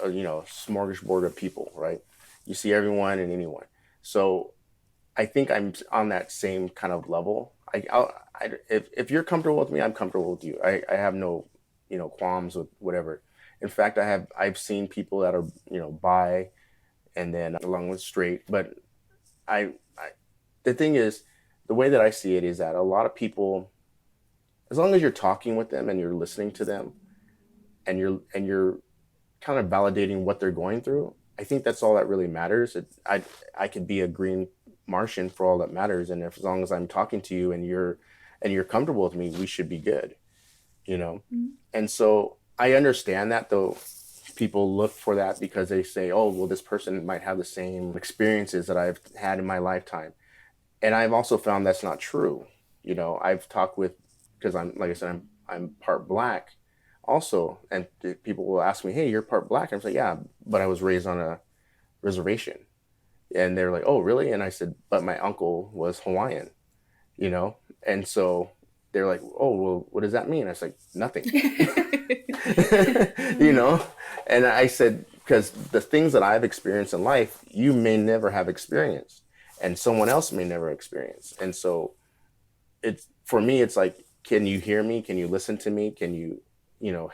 smorgasbord of people, right? You see everyone and anyone. So I think I'm on that same kind of level. If you're comfortable with me, I'm comfortable with you. I have no, qualms with whatever. In fact, I've seen people that are, bi and then along with straight. But the thing is, the way that I see it is that a lot of people, as long as you're talking with them and you're listening to them and you're kind of validating what they're going through, I think that's all that really matters. I could be a green Martian for all that matters, and as long as I'm talking to you and you're comfortable with me, we should be good, Mm-hmm. And so I understand that, though people look for that because they say, oh, well, this person might have the same experiences that I've had in my lifetime, and I've also found that's not true. I've talked with, because like I said, I'm part Black also, and people will ask me, hey, you're part Black, and I'm like, yeah, but I was raised on a reservation. And they're like, oh, really? And I said, but my uncle was Hawaiian, And so they're like, oh, well, what does that mean? I was like, nothing. And I said, because the things that I've experienced in life, you may never have experienced, and someone else may never experience. And so for me, it's like, can you hear me? Can you listen to me? Can you,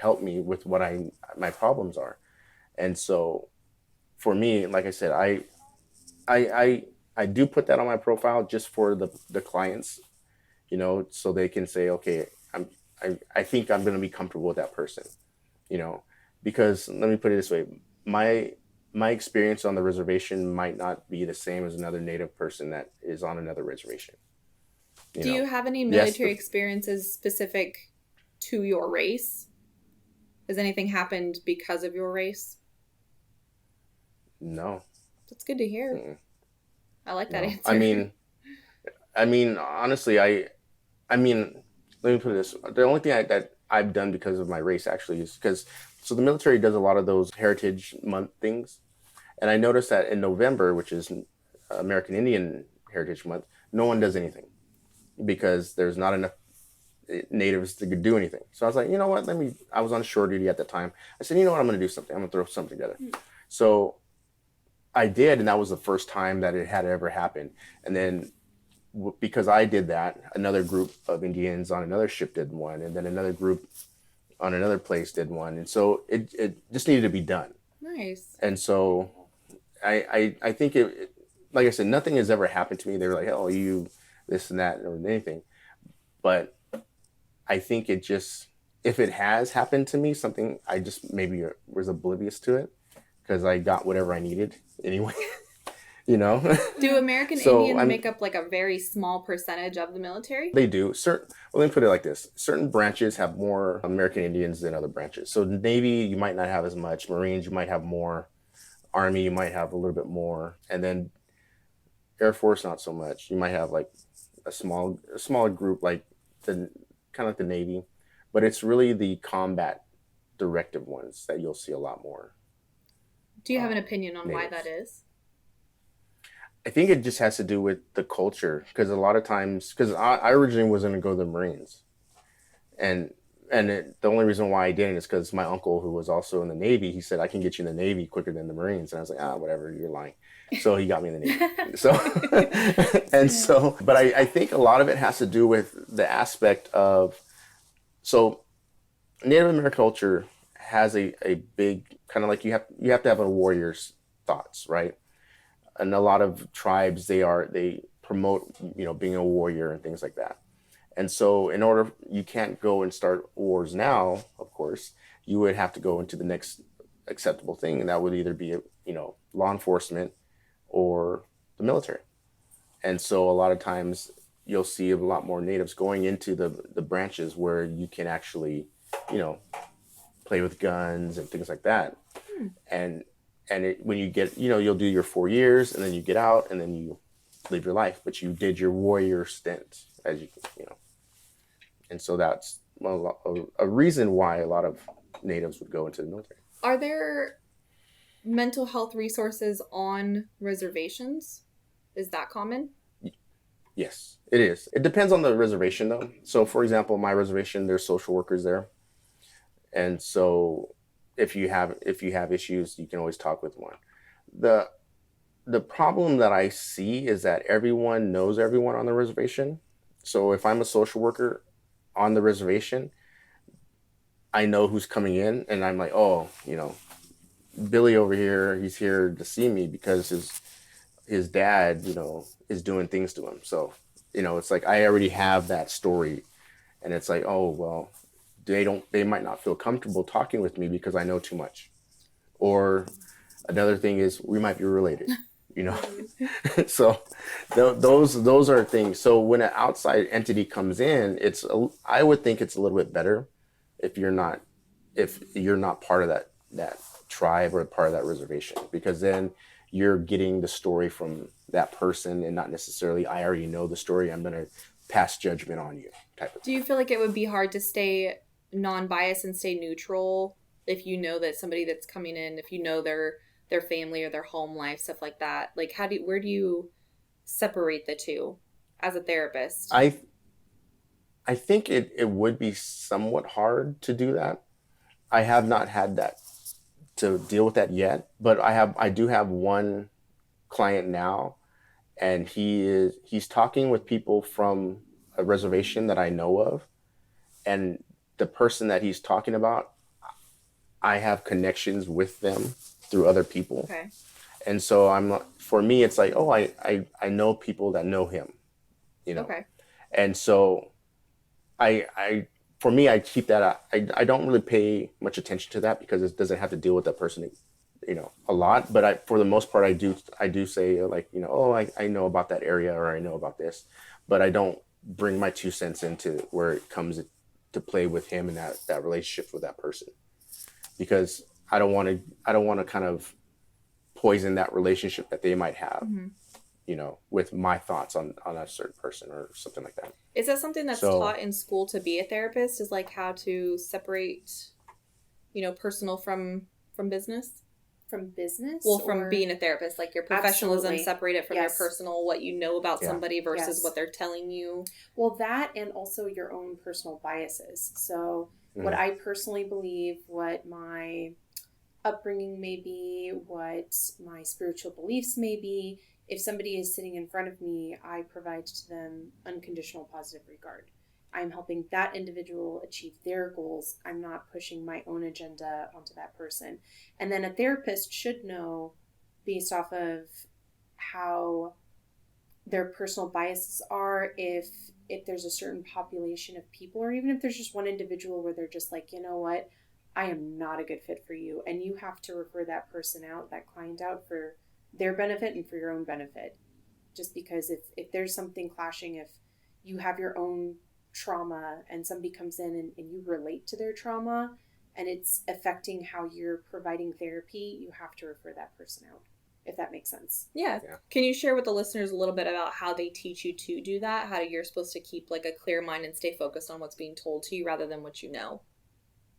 help me with what my problems are? And so for me, like I said, I do put that on my profile just for the clients, so they can say, okay, I think I'm going to be comfortable with that person, because let me put it this way, my experience on the reservation might not be the same as another Native person that is on another reservation. Do you have any military experiences specific to your race? Has anything happened because of your race? No. That's good to hear. Mm-mm. I like that answer. I mean, honestly, let me put it this way. The only thing that I've done because of my race actually is so the military does a lot of those Heritage Month things. And I noticed that in November, which is American Indian Heritage Month, no one does anything because there's not enough Natives to do anything. So I was like, you know what, I was on shore duty at the time. I said, you know what, I'm going to do something. I'm going to throw something together. So I did, and that was the first time that it had ever happened. And then because I did that, another group of Indians on another ship did one, and then another group on another place did one. And so it just needed to be done. Nice. And so I think it, like I said, nothing has ever happened to me. They were like, oh, you this and that or anything. But I think it just, if it has happened to me, something I just maybe was oblivious to it because I got whatever I needed anyway. Do American Indians make up like a very small percentage of the military? They do. Well, let me put it like this. Certain branches have more American Indians than other branches. So Navy, you might not have as much. Marines, you might have more. Army, you might have a little bit more. And then Air Force, not so much. You might have like a smaller group, like kind of like the Navy. But it's really the combat directive ones that you'll see a lot more. Do you have an opinion on why natives. that is? I think it just has to do with the culture, because a lot of times, because I originally was going to go to the Marines, and the only reason why I didn't is because my uncle, who was also in the Navy, he said, I can get you in the Navy quicker than the Marines. And I was like, whatever, you're lying. So he got me in the Navy. So, but I think a lot of it has to do with the aspect of, so Native American culture has a big kind of like, you have to have a warrior's thoughts, right? And a lot of tribes, they promote, being a warrior and things like that. And so you can't go and start wars now, of course. You would have to go into the next acceptable thing, and that would either be, law enforcement or the military. And so a lot of times you'll see a lot more natives going into the branches where you can actually, play with guns and things like that. And when you get, you'll do your 4 years, and then you get out, and then you live your life, but you did your warrior stint, as you know. And so that's a reason why a lot of natives would go into the military. Are there mental health resources on reservations? Is that common? Yes, it is. It depends on the reservation, though. So, for example, my reservation, there's social workers there. And so if you have issues, you can always talk with one. The problem that I see is that everyone knows everyone on the reservation. So if I'm a social worker on the reservation, I know who's coming in, and I'm like, oh, Billy over here, he's here to see me because his dad, is doing things to him. So, it's like I already have that story, and it's like, oh, well, they might not feel comfortable talking with me because I know too much. Or another thing is we might be related, So those are things. So when an outside entity comes in, I would think it's a little bit better if you're not part of that tribe or part of that reservation, because then you're getting the story from that person, and not necessarily I already know the story, I'm going to pass judgment on you type of thing. Do you feel like it would be hard to stay non-biased and stay neutral if you know that somebody that's coming in, if you know their family or their home life, stuff like that? Like, where do you separate the two as a therapist? I think it would be somewhat hard to do that. I have not had that to deal with that yet, but I do have one client now, and he's talking with people from a reservation that I know of, and the person that he's talking about, I have connections with them through other people. Okay. And so for me, it's like, oh, I know people that know him, Okay. And so for me, I keep that. I don't really pay much attention to that because it doesn't have to deal with that person, a lot. But for the most part, I do say, like, oh, I know about that area, or I know about this, but I don't bring my 2 cents into where it comes to play with him and that relationship with that person, because I don't want to kind of poison that relationship that they might have, with my thoughts on a certain person or something like that. Is that something that's taught in school to be a therapist? Is like how to separate, personal from business? From business? Well, from being a therapist, like your professionalism, Absolutely. Separate it from your personal, what you know about somebody versus what they're telling you. Well, that, and also your own personal biases. So what I personally believe, what my upbringing may be, what my spiritual beliefs may be, if somebody is sitting in front of me, I provide to them unconditional positive regard. I'm helping that individual achieve their goals. I'm not pushing my own agenda onto that person. And then a therapist should know, based off of how their personal biases are, if there's a certain population of people, or even if there's just one individual where they're just like, you know what, I am not a good fit for you. And you have to refer that person out, that client out, for their benefit and for your own benefit. Just because if there's something clashing, if you have your own trauma and somebody comes in and you relate to their trauma and it's affecting how you're providing therapy, you have to refer that person out, if that makes sense. Yeah. Can you share with the listeners a little bit about how they teach you to do that? How you're supposed to keep like a clear mind and stay focused on what's being told to you rather than what you know?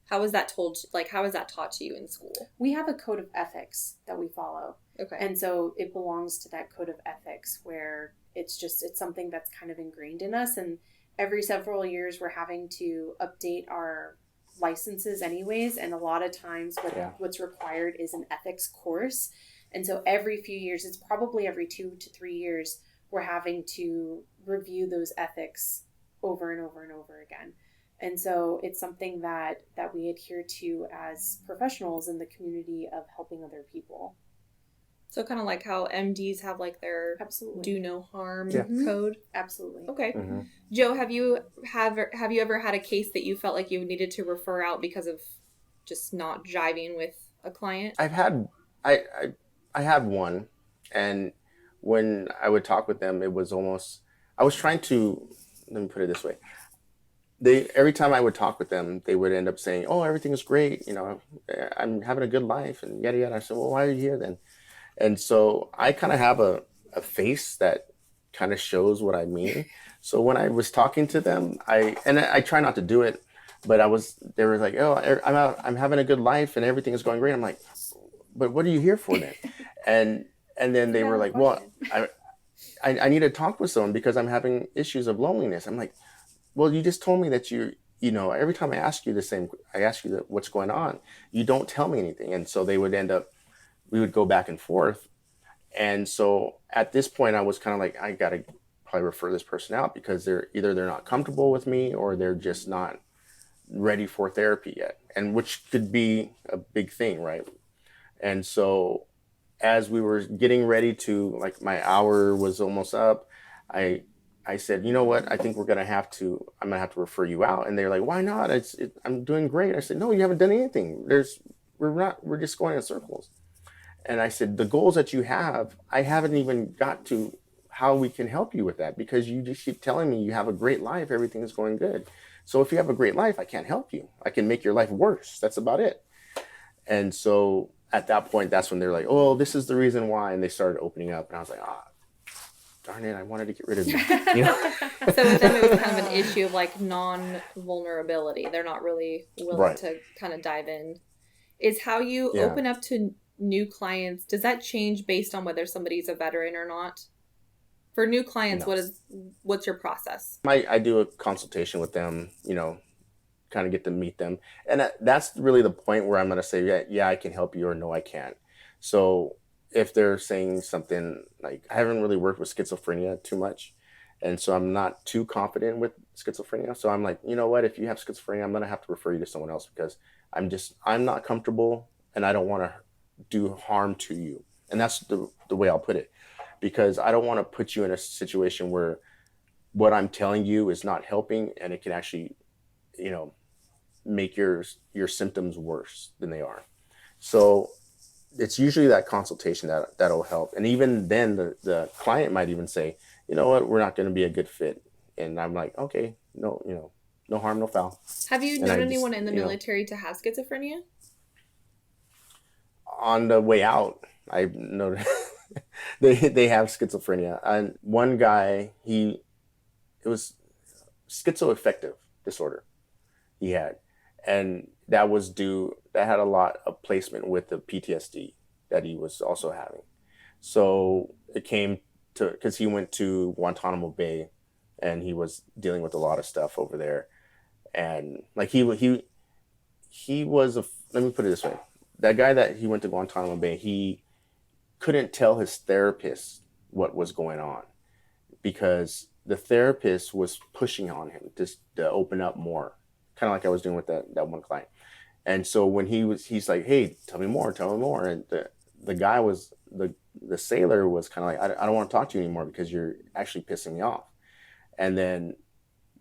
How is that told? Like, how is that taught to you in school? We have a code of ethics that we follow. Okay. And so it belongs to that code of ethics where it's something that's kind of ingrained in us. And every several years we're having to update our licenses anyways. And a lot of times what's required is an ethics course. And so every few years, it's probably every 2 to 3 years, we're having to review those ethics over and over and over again. And so it's something that we adhere to as professionals in the community of helping other people. So kind of like how MDs have like their Absolutely. do no harm Yeah. code. Absolutely. Okay. Mm-hmm. Joe, have you ever had a case that you felt like you needed to refer out because of just not jiving with a client? I've had I had one, and when I would talk with them, it was almost I was trying to, let me put it this way. Every time I would talk with them, they would end up saying, "Oh, everything is great. You know, I'm having a good life," and yada yada. I said, "Well, why are you here then?" And so I kind of have a face that kind of shows what I mean. So when I was talking to them, I try not to do it, but they were like, "Oh, I'm having a good life and everything is going great." I'm like, "But what are you here for then?" And then they were like, "Well, I need to talk with someone because I'm having issues of loneliness." I'm like, "Well, you just told me that you know, every time I ask you what's going on, you don't tell me anything." And so we would go back and forth. And so at this point, I was kind of like, I got to probably refer this person out because they're not comfortable with me or they're just not ready for therapy yet. And which could be a big thing, right? And so as we were getting ready to, like, my hour was almost up, I said, "You know what? I think I'm going to have to refer you out." And they're like, "Why not? I'm doing great." I said, "No, you haven't done anything. We're just going in circles." And I said, "The goals that you have, I haven't even got to how we can help you with that because you just keep telling me you have a great life. Everything is going good. So if you have a great life, I can't help you. I can make your life worse. That's about it." And so at that point, that's when they're like, "Oh, this is the reason why." And they started opening up. And I was like, darn it, I wanted to get rid of you. You know? So with them, it was kind of an issue of like non-vulnerability. They're not really willing to kind of dive in. Is how you open up to new clients, does that change based on whether somebody's a veteran or not? For new clients, No. what's your process? I do a consultation with them, you know, kind of get to meet them. And that's really the point where I'm going to say, yeah, I can help you, or no, I can't. So if they're saying something like, I haven't really worked with schizophrenia too much, and so I'm not too confident with schizophrenia. So I'm like, you know what, if you have schizophrenia, I'm going to have to refer you to someone else because I'm not comfortable and I don't want to do harm to you. And that's the way I'll put it, because I don't want to put you in a situation where what I'm telling you is not helping and it can actually, you know, make your symptoms worse than they are. So it's usually that consultation that'll help. And even then the client might even say, "You know what, we're not going to be a good fit." And I'm like, "Okay, no, you know, no harm, no foul." Have you known anyone in the military to have schizophrenia? On the way out, I noticed they have schizophrenia. And one guy, it was schizoaffective disorder he had. And that had a lot of placement with the PTSD that he was also having. So it came to, because he went to Guantanamo Bay and he was dealing with a lot of stuff over there. And like he was let me put it this way. That guy that he went to Guantanamo Bay, he couldn't tell his therapist what was going on because the therapist was pushing on him to open up more, kind of like I was doing with that one client. And so when he's like, "Hey, tell me more. And the guy the sailor was kind of like, I don't want to talk to you anymore because you're actually pissing me off." And then,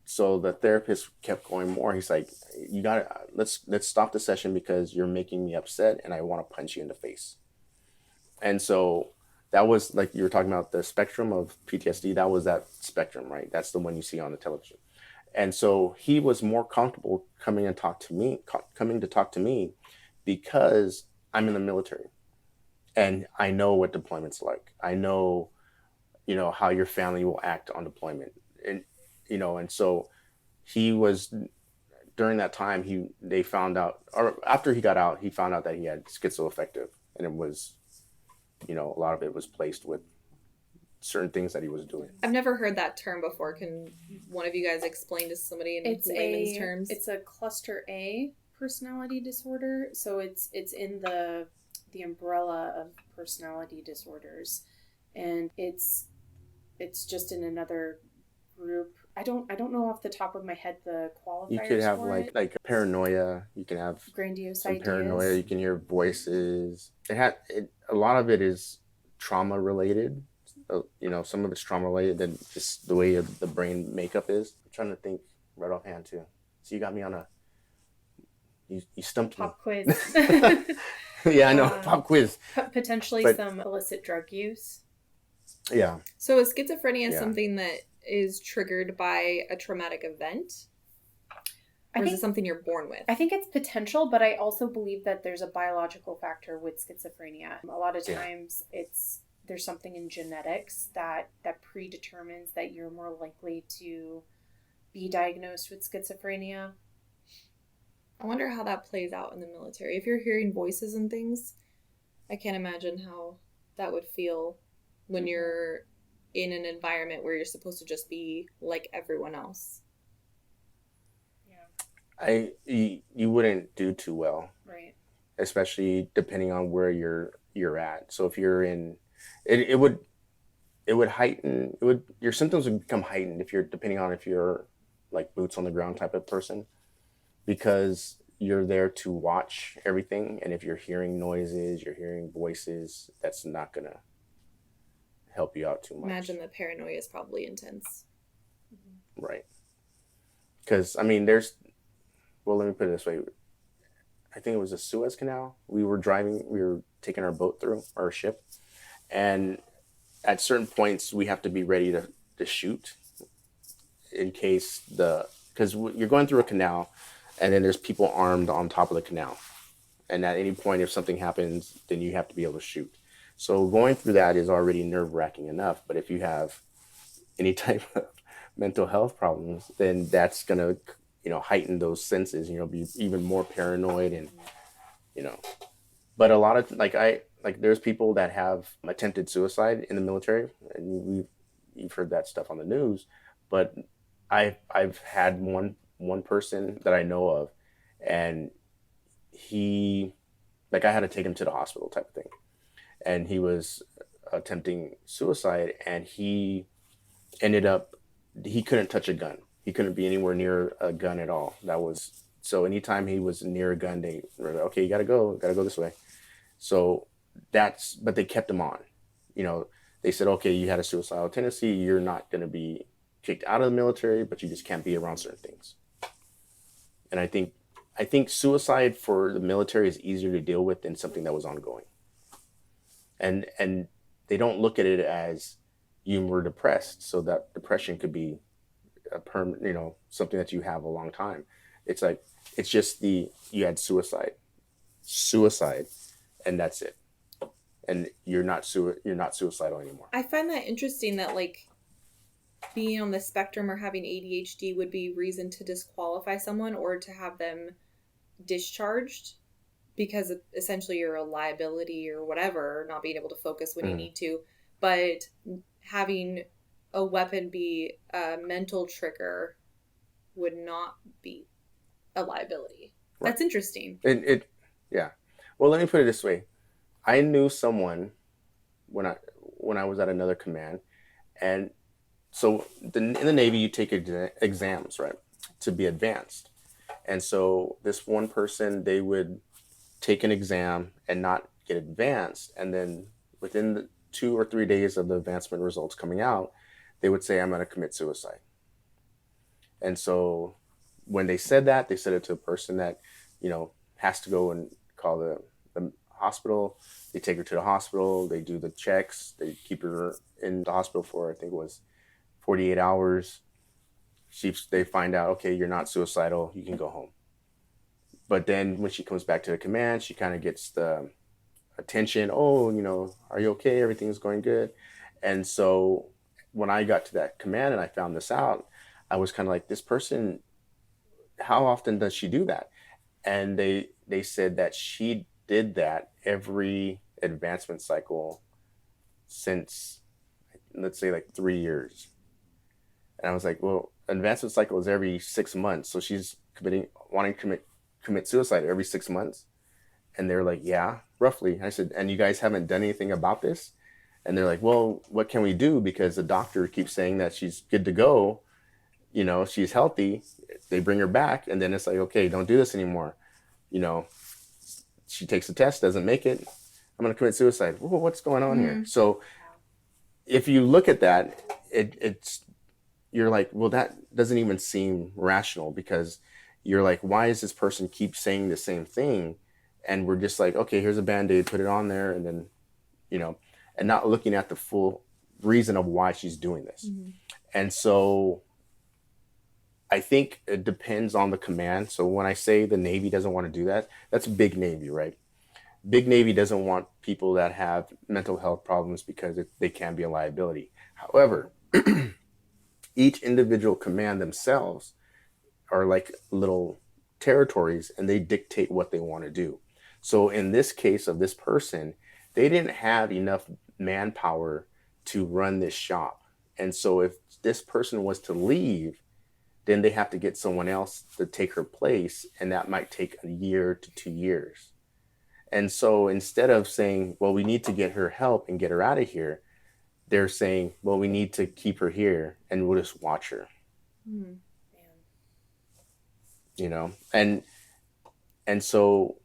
so the therapist kept going more. He's like, let's stop the session because you're making me upset and I want to punch you in the face. And so that was, like you were talking about, the spectrum of PTSD. That was that spectrum, right? That's the one you see on the television. And so he was more comfortable coming to talk to me because I'm in the military and I know what deployment's like. I know, you know, how your family will act on deployment. And, you know, and so he was during that time, they found out, or after he got out, he found out that he had schizoaffective, and it was, a lot of it was placed with certain things that he was doing. I've never heard that term before. Can one of you guys explain to somebody in layman's terms? It's a cluster A personality disorder. So it's in the umbrella of personality disorders, and it's just in another group. I don't know off the top of my head the qualifiers. You could have for like paranoia. You can have grandiose some ideas. paranoia. You can hear voices. A lot of it is trauma related. Some of it's trauma related, and just the way the brain makeup is. I'm trying to think right offhand too. So you got me on you stumped pop me. Quiz. Yeah, I know. Pop quiz. Potentially some illicit drug use. Yeah. So is schizophrenia something that is triggered by a traumatic event? Or is it something you're born with? I think it's potential, but I also believe that there's a biological factor with schizophrenia. A lot of times there's something in genetics that predetermines that you're more likely to be diagnosed with schizophrenia. I wonder how that plays out in the military. If you're hearing voices and things, I can't imagine how that would feel when you're in an environment where you're supposed to just be like everyone else. Yeah. You wouldn't do too well. Right. Especially depending on where you're at. So if you're in it would heighten your symptoms would become heightened depending on if you're like boots on the ground type of person, because you're there to watch everything, and if you're hearing noises, you're hearing voices, that's not gonna help you out too much. Imagine the paranoia is probably intense. Right. Because let me put it this way. I think it was the Suez Canal. We were taking our boat through, our ship, and at certain points we have to be ready to shoot in case because you're going through a canal, and then there's people armed on top of the canal, and at any point if something happens, then you have to be able to shoot. So going through that is already nerve-wracking enough, but if you have any type of mental health problems, then that's gonna heighten those senses, be even more paranoid, and but a lot of there's people that have attempted suicide in the military, and you've heard that stuff on the news, but I've had one person that I know of, and I had to take him to the hospital type of thing, and he was attempting suicide, and he couldn't touch a gun. He couldn't be anywhere near a gun at all. So anytime he was near a gun, they were like, okay, you gotta go this way. So but they kept him on. They said, okay, you had a suicidal tendency. You're not going to be kicked out of the military, but you just can't be around certain things. And I think suicide for the military is easier to deal with than something that was ongoing. And they don't look at it as you were depressed, so that depression could be a permanent, something that you have a long time. It's like, it's just you had suicide, and that's it. And you're not suicidal anymore. I find that interesting that being on the spectrum or having ADHD would be reason to disqualify someone or to have them discharged, because essentially you're a liability or whatever, not being able to focus when you need to. But having a weapon be a mental trigger would not be a liability. Right. That's interesting. Yeah. Well, let me put it this way. I knew someone when I was at another command, and so in the Navy you take exams, right, to be advanced. And so this one person, they would take an exam and not get advanced, and then within the 2 or 3 days of the advancement results coming out, they would say, I'm going to commit suicide. And so when they said that, they said it to a person that has to go and call the hospital. They take her to the hospital, they do the checks, they keep her in the hospital for, I think it was 48 hours. They find out, okay, you're not suicidal, you can go home. But then when she comes back to the command, she kind of gets the attention. Oh, are you okay? Everything's going good. And so when I got to that command and I found this out, I was kind of like, this person how often does she do that? And they said that she did that every advancement cycle since, let's say, like 3 years. And I was like, well, advancement cycle is every 6 months, so she's wanting to commit suicide every 6 months. And they're like, yeah, roughly. I said, and you guys haven't done anything about this? And they're like, well, what can we do? Because the doctor keeps saying that she's good to go, she's healthy. They bring her back, and then it's like, okay, don't do this anymore. you know she takes the test, doesn't make it, I'm going to commit suicide. Whoa, what's going on here? So if you look at that, it's you're like, well, that doesn't even seem rational, because you're like, why is this person keep saying the same thing? And we're just like, okay, here's a Band-Aid, put it on there, and then, and not looking at the full reason of why she's doing this. And so I think it depends on the command. So when I say the Navy doesn't want to do that, that's big Navy, right? Big Navy doesn't want people that have mental health problems because they can be a liability. However, each individual command themselves are like little territories, and they dictate what they want to do. So in this case of this person, they didn't have enough manpower to run this shop. And so if this person was to leave, then they have to get someone else to take her place, and that might take a year to 2 years. And so instead of saying, well, we need to get her help and get her out of here, they're saying, well, we need to keep her here and we'll just watch her. And so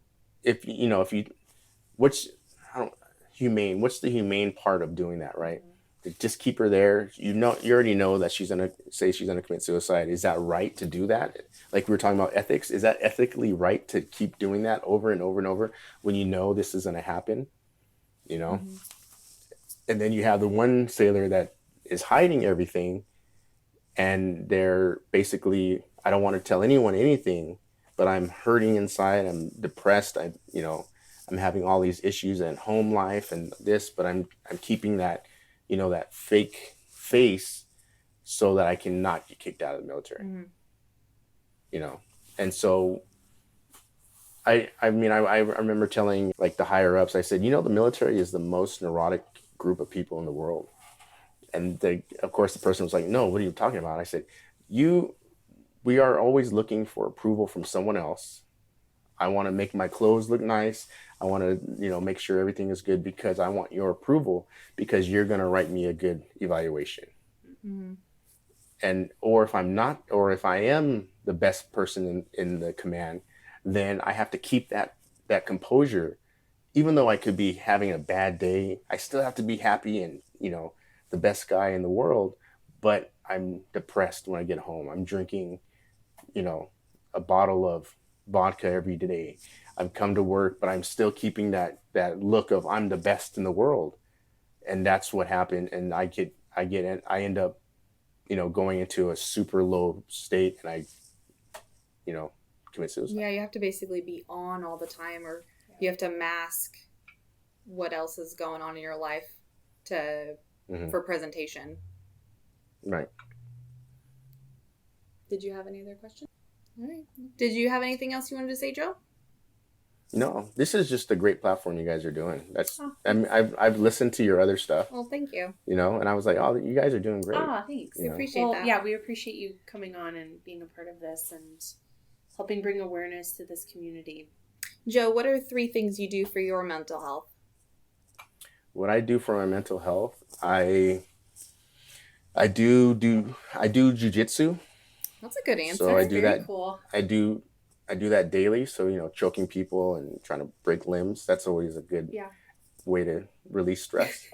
if you what's what's the humane part of doing that, right? To just keep her there. You already know that she's gonna commit suicide. Is that right to do that? Like we were talking about ethics, is that ethically right to keep doing that over and over and over when you know this is gonna happen? And then you have the one sailor that is hiding everything, and they're basically, I don't want to tell anyone anything, but I'm hurting inside, I'm depressed, I'm having all these issues in home life and this, but I'm keeping that, that fake face so that I can not get kicked out of the military. And so I remember telling like the higher ups, I said, the military is the most neurotic group of people in the world. And of course the person was like, no, what are you talking about? I said, we are always looking for approval from someone else. I want to make my clothes look nice. I want to, make sure everything is good because I want your approval, because you're going to write me a good evaluation. Or if I am the best person in the command, then I have to keep that composure. Even though I could be having a bad day, I still have to be happy and, the best guy in the world, but I'm depressed when I get home. I'm drinking, a bottle of vodka every day. I've come to work, but I'm still keeping that look of I'm the best in the world. And that's what happened. And I end up, going into a super low state, and I, commit suicide. Yeah, you have to basically be on all the time, or you have to mask what else is going on in your life for presentation. Right. Did you have any other questions? All right. Did you have anything else you wanted to say, Joe? No, this is just a great platform you guys are doing. I've listened to your other stuff. Well, thank you. And I was like, oh, you guys are doing great. Thanks. We appreciate that. Yeah, we appreciate you coming on and being a part of this and helping bring awareness to this community. Joe, what are 3 things you do for your mental health? What I do for my mental health, I do jujitsu. That's a good answer. So I do that. Cool. I do that daily. So choking people and trying to break limbs. That's always a good way to release stress.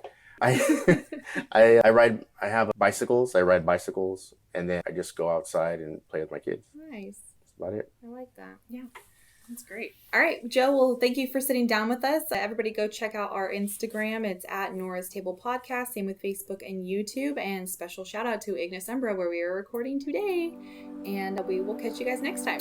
I ride. I have bicycles. I ride bicycles, and then I just go outside and play with my kids. Nice. That's about it. I like that. Yeah. That's great. All right, Joe, well, thank you for sitting down with us. Everybody go check out our Instagram. It's at Nora's Table Podcast. Same with Facebook and YouTube. And special shout out to Ignis Umbra, where we are recording today. And we will catch you guys next time.